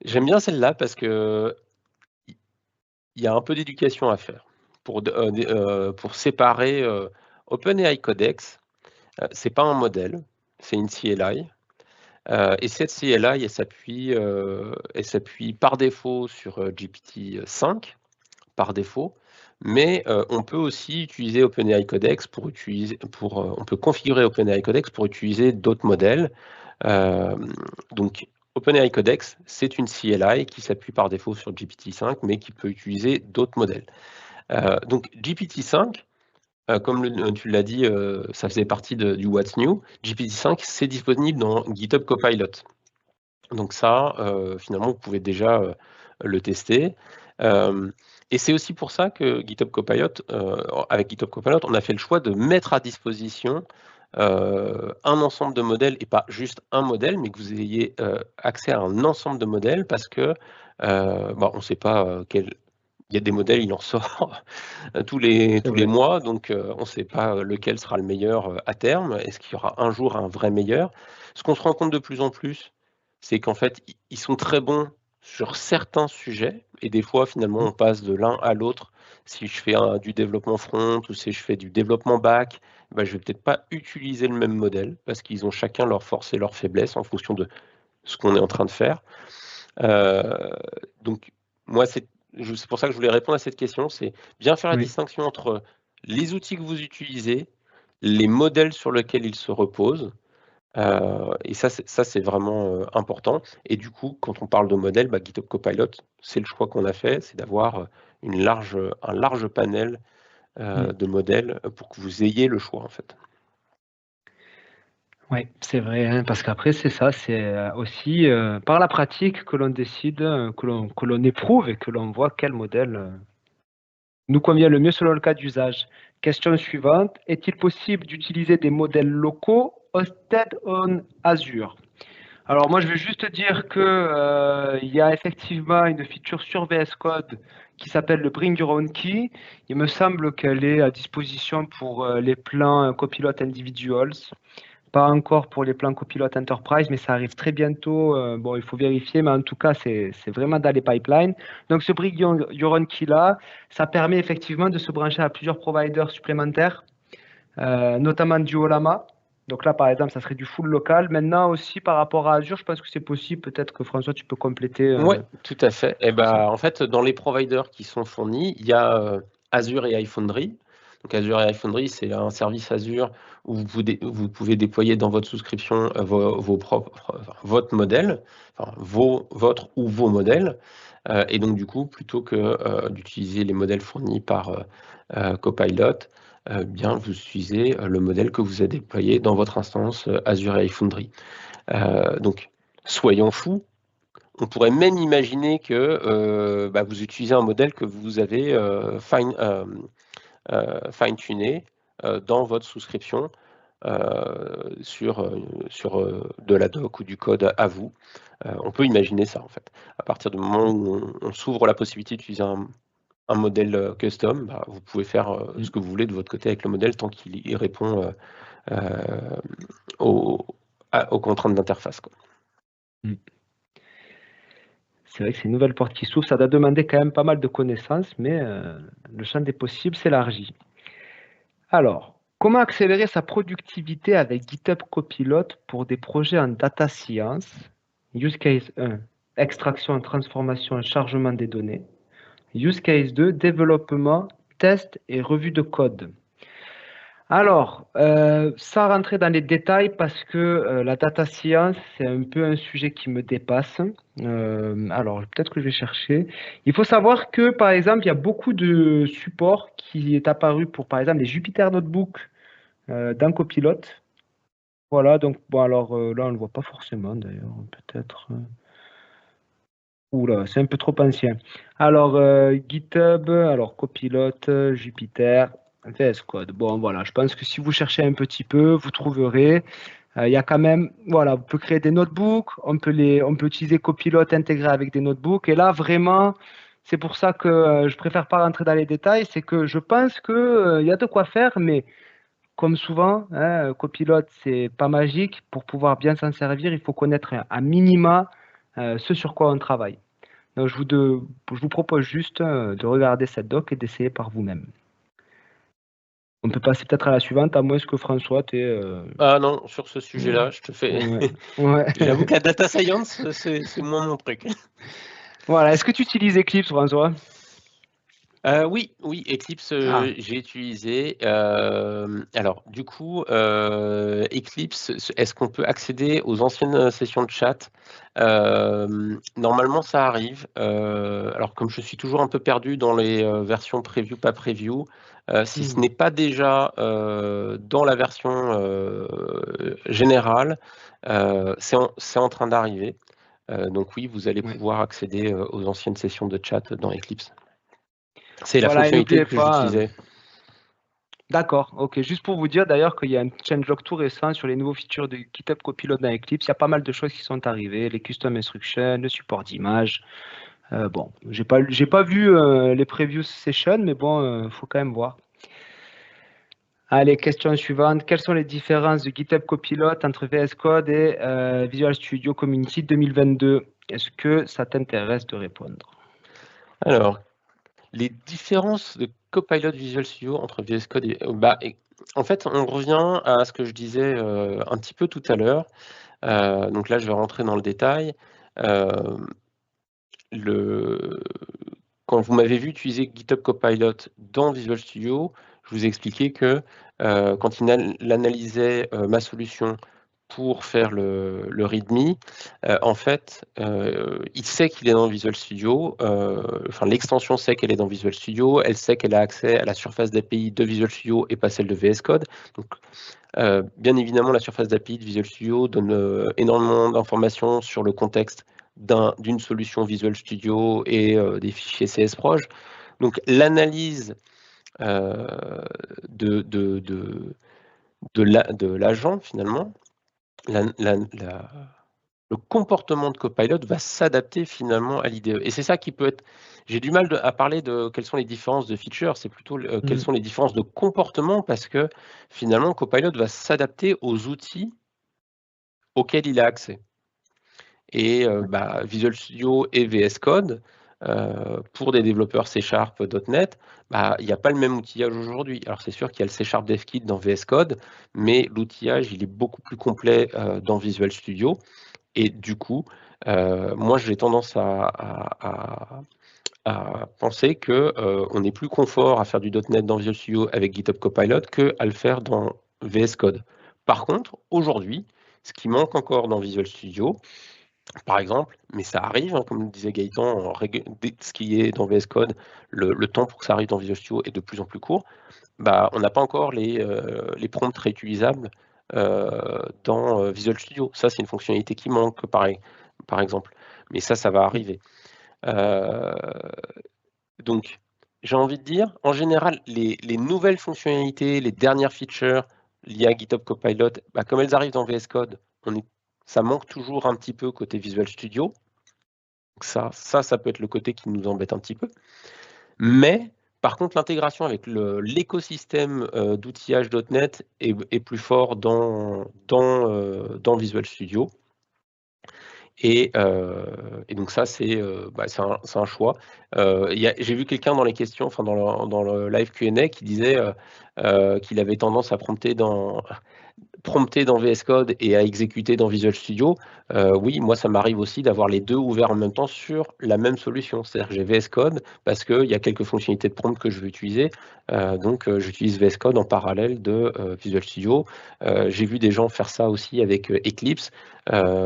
j'aime bien celle-là parce que il y a un peu d'éducation à faire pour séparer OpenAI Codex. C'est pas un modèle, c'est une CLI. Et cette CLI, elle s'appuie par défaut sur GPT-5, par défaut, mais on peut aussi utiliser OpenAI Codex on peut configurer OpenAI Codex pour utiliser d'autres modèles. Donc, OpenAI Codex, c'est une CLI qui s'appuie par défaut sur GPT-5, mais qui peut utiliser d'autres modèles. Donc, GPT-5, comme tu l'as dit, ça faisait partie du What's New. GPT-5, c'est disponible dans GitHub Copilot. Donc ça, finalement, vous pouvez déjà le tester. Et c'est aussi pour ça que GitHub Copilot, avec GitHub Copilot, on a fait le choix de mettre à disposition un ensemble de modèles, et pas juste un modèle, mais que vous ayez accès à un ensemble de modèles, parce que on ne sait pas quel. Il y a des modèles, il en sort tous les mois, donc on ne sait pas lequel sera le meilleur à terme. Est-ce qu'il y aura un jour un vrai meilleur? Ce qu'on se rend compte de plus en plus, c'est qu'en fait, ils sont très bons sur certains sujets, et des fois, finalement, on passe de l'un à l'autre. Si je fais du développement front ou si je fais du développement back, je ne vais peut-être pas utiliser le même modèle, parce qu'ils ont chacun leurs forces et leurs faiblesses en fonction de ce qu'on est en train de faire. Donc, moi, c'est pour ça que je voulais répondre à cette question, c'est bien faire la distinction entre les outils que vous utilisez, les modèles sur lesquels ils se reposent, et ça c'est vraiment important. Et du coup, quand on parle de modèles, GitHub Copilot, c'est le choix qu'on a fait, c'est d'avoir un large panel de modèles pour que vous ayez le choix, en fait. Oui, c'est vrai, hein, parce qu'après, c'est ça, c'est aussi par la pratique que l'on décide, que l'on éprouve et que l'on voit quel modèle nous convient le mieux selon le cas d'usage. Question suivante, est-il possible d'utiliser des modèles locaux hosted on Azure? Alors moi, je vais juste dire que il y a effectivement une feature sur VS Code qui s'appelle le Bring Your Own Key. Il me semble qu'elle est à disposition pour les plans Copilot Individuals. Pas encore pour les plans copilote Enterprise, mais ça arrive très bientôt. Bon, il faut vérifier, mais en tout cas, c'est vraiment dans les pipelines. Donc, ce Bring Your Own Key là, ça permet effectivement de se brancher à plusieurs providers supplémentaires, notamment du Olama. Donc là, par exemple, ça serait du full local. Maintenant aussi, par rapport à Azure, je pense que c'est possible. Peut-être que François, tu peux compléter. Oui, tout à fait. Et en fait, dans les providers qui sont fournis, il y a Azure et iFoundry. Donc Azure et iFoundry, c'est un service Azure où vous pouvez déployer dans votre souscription votre modèle, enfin, votre ou vos modèles. Et donc, du coup, plutôt que d'utiliser les modèles fournis par Copilot, bien, vous utilisez le modèle que vous avez déployé dans votre instance Azure et iFoundry. Donc, soyons fous. On pourrait même imaginer que vous utilisez un modèle que vous avez fine-tuné dans votre souscription sur de la doc ou du code à vous. On peut imaginer ça en fait. À partir du moment où on s'ouvre la possibilité d'utiliser un modèle custom, vous pouvez faire ce que vous voulez de votre côté avec le modèle tant qu'il répond aux contraintes d'interface. C'est vrai que c'est une nouvelle porte qui s'ouvre, ça doit demander quand même pas mal de connaissances, mais le champ des possibles s'élargit. Alors, comment accélérer sa productivité avec GitHub Copilot pour des projets en data science? Use case 1, extraction, transformation et chargement des données. Use case 2, développement, test et revue de code. Alors, sans rentrer dans les détails, parce que la data science, c'est un peu un sujet qui me dépasse. Alors, peut-être que je vais chercher. Il faut savoir que, par exemple, il y a beaucoup de support qui est apparu pour, par exemple, les Jupyter Notebook dans Copilot. Voilà, donc, bon, alors là, on ne le voit pas forcément, d'ailleurs, peut-être. Oula, c'est un peu trop ancien. Alors, GitHub, alors Copilot, Jupyter, VS Code. Bon, voilà, je pense que si vous cherchez un petit peu, vous trouverez. Il y a quand même, voilà, vous pouvez créer des notebooks, on peut utiliser Copilot intégré avec des notebooks. Et là, vraiment, c'est pour ça que je préfère pas rentrer dans les détails, c'est que je pense que il y a de quoi faire, mais comme souvent, hein, Copilot, c'est pas magique. Pour pouvoir bien s'en servir, il faut connaître à minima ce sur quoi on travaille. Donc, je vous propose juste de regarder cette doc et d'essayer par vous-même. On peut passer peut-être à la suivante, à moins que François, tu es... Ah non, sur ce sujet-là, je te fais... Ouais. J'avoue que la data science, c'est moins mon truc. Voilà, est-ce que tu utilises Eclipse, François? Oui, Eclipse, j'ai utilisé. Alors, du coup, Eclipse, est-ce qu'on peut accéder aux anciennes sessions de chat? Normalement, ça arrive. Alors, comme je suis toujours un peu perdu dans les versions preview, pas preview, si ce n'est pas déjà dans la version générale, c'est en train d'arriver. Donc oui, vous allez pouvoir accéder aux anciennes sessions de chat dans Eclipse. C'est la fonctionnalité que j'utilisais. D'accord, ok. Juste pour vous dire d'ailleurs qu'il y a un changelog tout récent sur les nouveaux features de GitHub Copilot dans Eclipse. Il y a pas mal de choses qui sont arrivées, les custom instructions, le support d'image. Bon, j'ai pas vu les preview sessions, mais bon, faut quand même voir. Allez, question suivante. Quelles sont les différences de GitHub Copilot entre VS Code et Visual Studio Community 2022? Est-ce que ça t'intéresse de répondre? Alors, les différences de Copilot Visual Studio entre VS Code et... en fait, on revient à ce que je disais un petit peu tout à l'heure. Donc là, je vais rentrer dans le détail. Quand vous m'avez vu utiliser GitHub Copilot dans Visual Studio, je vous ai expliqué que quand il analysait ma solution pour faire le README, en fait, il sait qu'il est dans Visual Studio, enfin l'extension sait qu'elle est dans Visual Studio, elle sait qu'elle a accès à la surface d'API de Visual Studio et pas celle de VS Code. Donc, bien évidemment, la surface d'API de Visual Studio donne énormément d'informations sur le contexte d'une solution Visual Studio et des fichiers CSproj. Donc, l'analyse de l'agent, finalement, le comportement de Copilot va s'adapter finalement à l'IDE. Et c'est ça qui peut être... J'ai du mal à parler de quelles sont les différences de features, c'est plutôt quelles sont les différences de comportement, parce que finalement, Copilot va s'adapter aux outils auxquels il a accès. Et Visual Studio et VS Code, pour des développeurs C#, .NET, il n'y a pas le même outillage aujourd'hui. Alors c'est sûr qu'il y a le C# DevKit dans VS Code, mais l'outillage il est beaucoup plus complet dans Visual Studio. Et du coup, moi j'ai tendance à penser qu'on est plus confort à faire du .NET dans Visual Studio avec GitHub Copilot qu'à le faire dans VS Code. Par contre, aujourd'hui, ce qui manque encore dans Visual Studio, par exemple, mais ça arrive, hein, comme le disait Gaëtan, ce qui est dans VS Code, le temps pour que ça arrive dans Visual Studio est de plus en plus court. On n'a pas encore les prompts réutilisables dans Visual Studio. Ça, c'est une fonctionnalité qui manque, par exemple. Mais ça va arriver. Donc, j'ai envie de dire, en général, les nouvelles fonctionnalités, les dernières features liées à GitHub Copilot, bah, comme elles arrivent dans VS Code, ça manque toujours un petit peu côté Visual Studio. Donc ça peut être le côté qui nous embête un petit peu. Mais par contre, l'intégration avec l'écosystème d'outillage .NET est plus fort dans Visual Studio. Et donc ça, c'est un choix. J'ai vu quelqu'un dans les questions, enfin dans le live Q&A, qui disait qu'il avait tendance à prompter dans VS Code et à exécuter dans Visual Studio. Oui, moi, ça m'arrive aussi d'avoir les deux ouverts en même temps sur la même solution. C'est-à-dire que j'ai VS Code parce qu'il y a quelques fonctionnalités de prompt que je veux utiliser. Donc, j'utilise VS Code en parallèle de Visual Studio. J'ai vu des gens faire ça aussi avec Eclipse,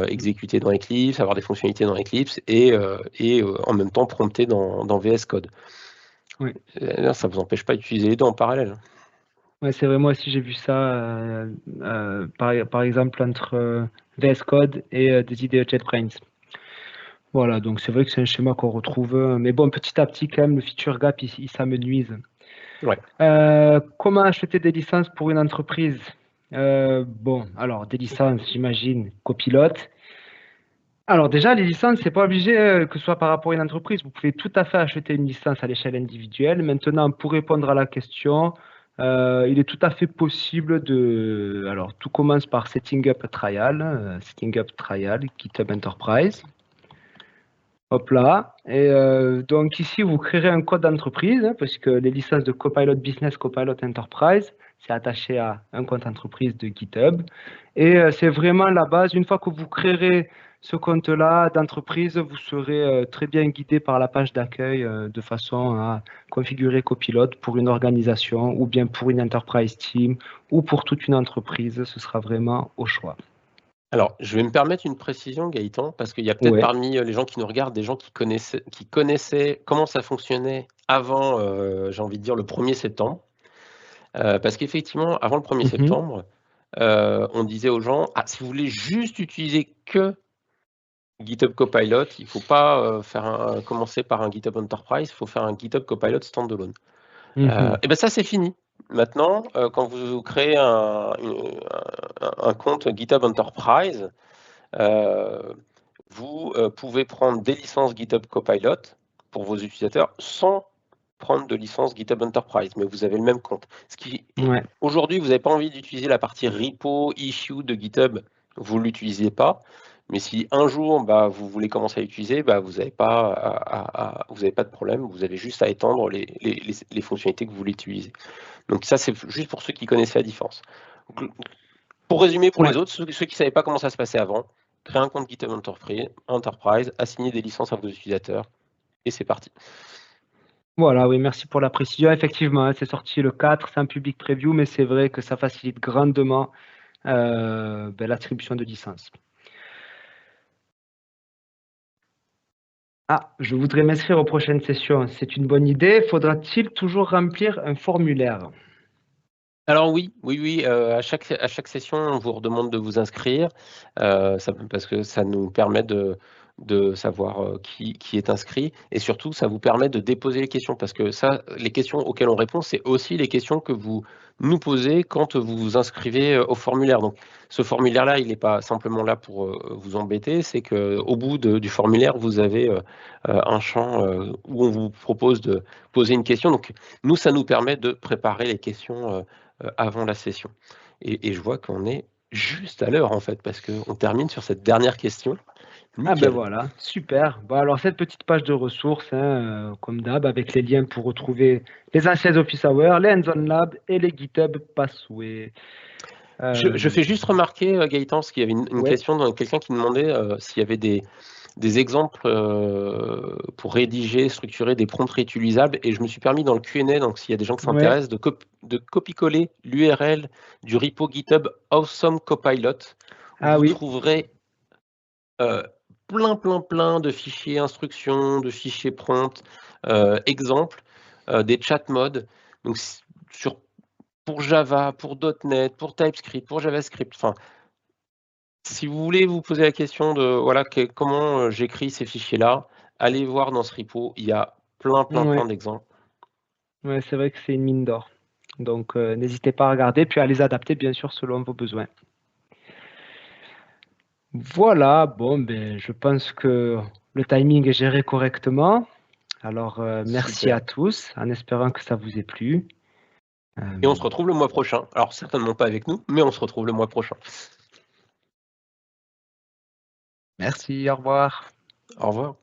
exécuter dans Eclipse, avoir des fonctionnalités dans Eclipse et en même temps prompter dans VS Code. Oui. Ça ne vous empêche pas d'utiliser les deux en parallèle. Ouais, c'est vrai, moi aussi j'ai vu ça, par exemple, entre VS Code et des idées JetBrains. Voilà, donc c'est vrai que c'est un schéma qu'on retrouve, mais bon, petit à petit, quand même, le feature gap, il s'amenuise. Ouais. Comment acheter des licences pour une entreprise? Bon, alors, des licences, j'imagine, copilote. Alors déjà, les licences, c'est pas obligé que ce soit par rapport à une entreprise. Vous pouvez tout à fait acheter une licence à l'échelle individuelle. Maintenant, pour répondre à la question, il est tout à fait possible de... Alors, tout commence par Setting Up Trial, GitHub Enterprise. Hop là. Et donc ici, vous créerez un code d'entreprise, hein, parce que les licences de Copilot Business, Copilot Enterprise, c'est attaché à un compte entreprise de GitHub. Et c'est vraiment la base. Une fois que vous créerez ce compte-là d'entreprise, vous serez très bien guidé par la page d'accueil de façon à configurer Copilot pour une organisation ou bien pour une enterprise team ou pour toute une entreprise. Ce sera vraiment au choix. Alors, je vais me permettre une précision, Gaëtan, parce qu'il y a peut-être Ouais. parmi les gens qui nous regardent des gens qui connaissaient comment ça fonctionnait avant, j'ai envie de dire, le 1er septembre. Parce qu'effectivement, avant le 1er septembre, on disait aux gens, si vous voulez juste utiliser que GitHub Copilot, il ne faut pas commencer par un GitHub Enterprise, il faut faire un GitHub Copilot standalone. Et bien ça, c'est fini. Maintenant, quand vous créez un compte GitHub Enterprise, vous pouvez prendre des licences GitHub Copilot pour vos utilisateurs sans prendre de licence GitHub Enterprise, mais vous avez le même compte. Aujourd'hui, vous n'avez pas envie d'utiliser la partie repo, issue de GitHub, vous ne l'utilisez pas. Mais si un jour vous voulez commencer à l'utiliser, vous n'avez pas, de problème, vous avez juste à étendre les fonctionnalités que vous voulez utiliser. Donc ça, c'est juste pour ceux qui connaissaient la différence. Donc, pour résumer, pour les autres, ceux qui ne savaient pas comment ça se passait avant, créer un compte GitHub Enterprise, assigner des licences à vos utilisateurs, et c'est parti. Voilà, oui, merci pour la précision. Effectivement, c'est sorti le 4, c'est un public preview, mais c'est vrai que ça facilite grandement l'attribution de licences. Ah, je voudrais m'inscrire aux prochaines sessions. C'est une bonne idée. Faudra-t-il toujours remplir un formulaire? Alors oui, à chaque session, on vous redemande de vous inscrire, parce que ça nous permet de savoir qui est inscrit, et surtout, ça vous permet de déposer les questions, parce que ça, les questions auxquelles on répond, c'est aussi les questions que vous nous posez quand vous vous inscrivez au formulaire. Donc, ce formulaire-là, il n'est pas simplement là pour vous embêter, c'est qu'au bout du formulaire, vous avez un champ où on vous propose de poser une question. Donc, nous, ça nous permet de préparer les questions avant la session. Et je vois qu'on est juste à l'heure, en fait, parce qu'on termine sur cette dernière question. Nickel. Ah ben voilà, super. Bon, alors cette petite page de ressources, comme d'hab, avec les liens pour retrouver les anciens Office Hours, les Hands-on Lab et les GitHub Pathway. Je fais juste remarquer, Gaëtan, parce qu'il y avait une question dans quelqu'un qui demandait s'il y avait des exemples pour rédiger, structurer des prompts réutilisables, et je me suis permis dans le Q&A, donc s'il y a des gens qui s'intéressent, de copier-coller l'URL du repo GitHub Awesome Copilot, où vous trouverez plein de fichiers instructions, de fichiers prompts, exemples, des chat modes, donc pour Java, pour .NET, pour TypeScript, pour JavaScript, enfin, si vous voulez vous poser la question de comment j'écris ces fichiers-là, allez voir dans ce repo, il y a plein d'exemples. Ouais, c'est vrai que c'est une mine d'or. Donc, n'hésitez pas à regarder, puis à les adapter, bien sûr, selon vos besoins. Voilà, bon, ben, je pense que le timing est géré correctement. Alors, merci à Super. tous, en espérant que ça vous ait plu. Et on se retrouve le mois prochain. Alors certainement pas avec nous, mais on se retrouve le mois prochain. Merci, au revoir. Au revoir.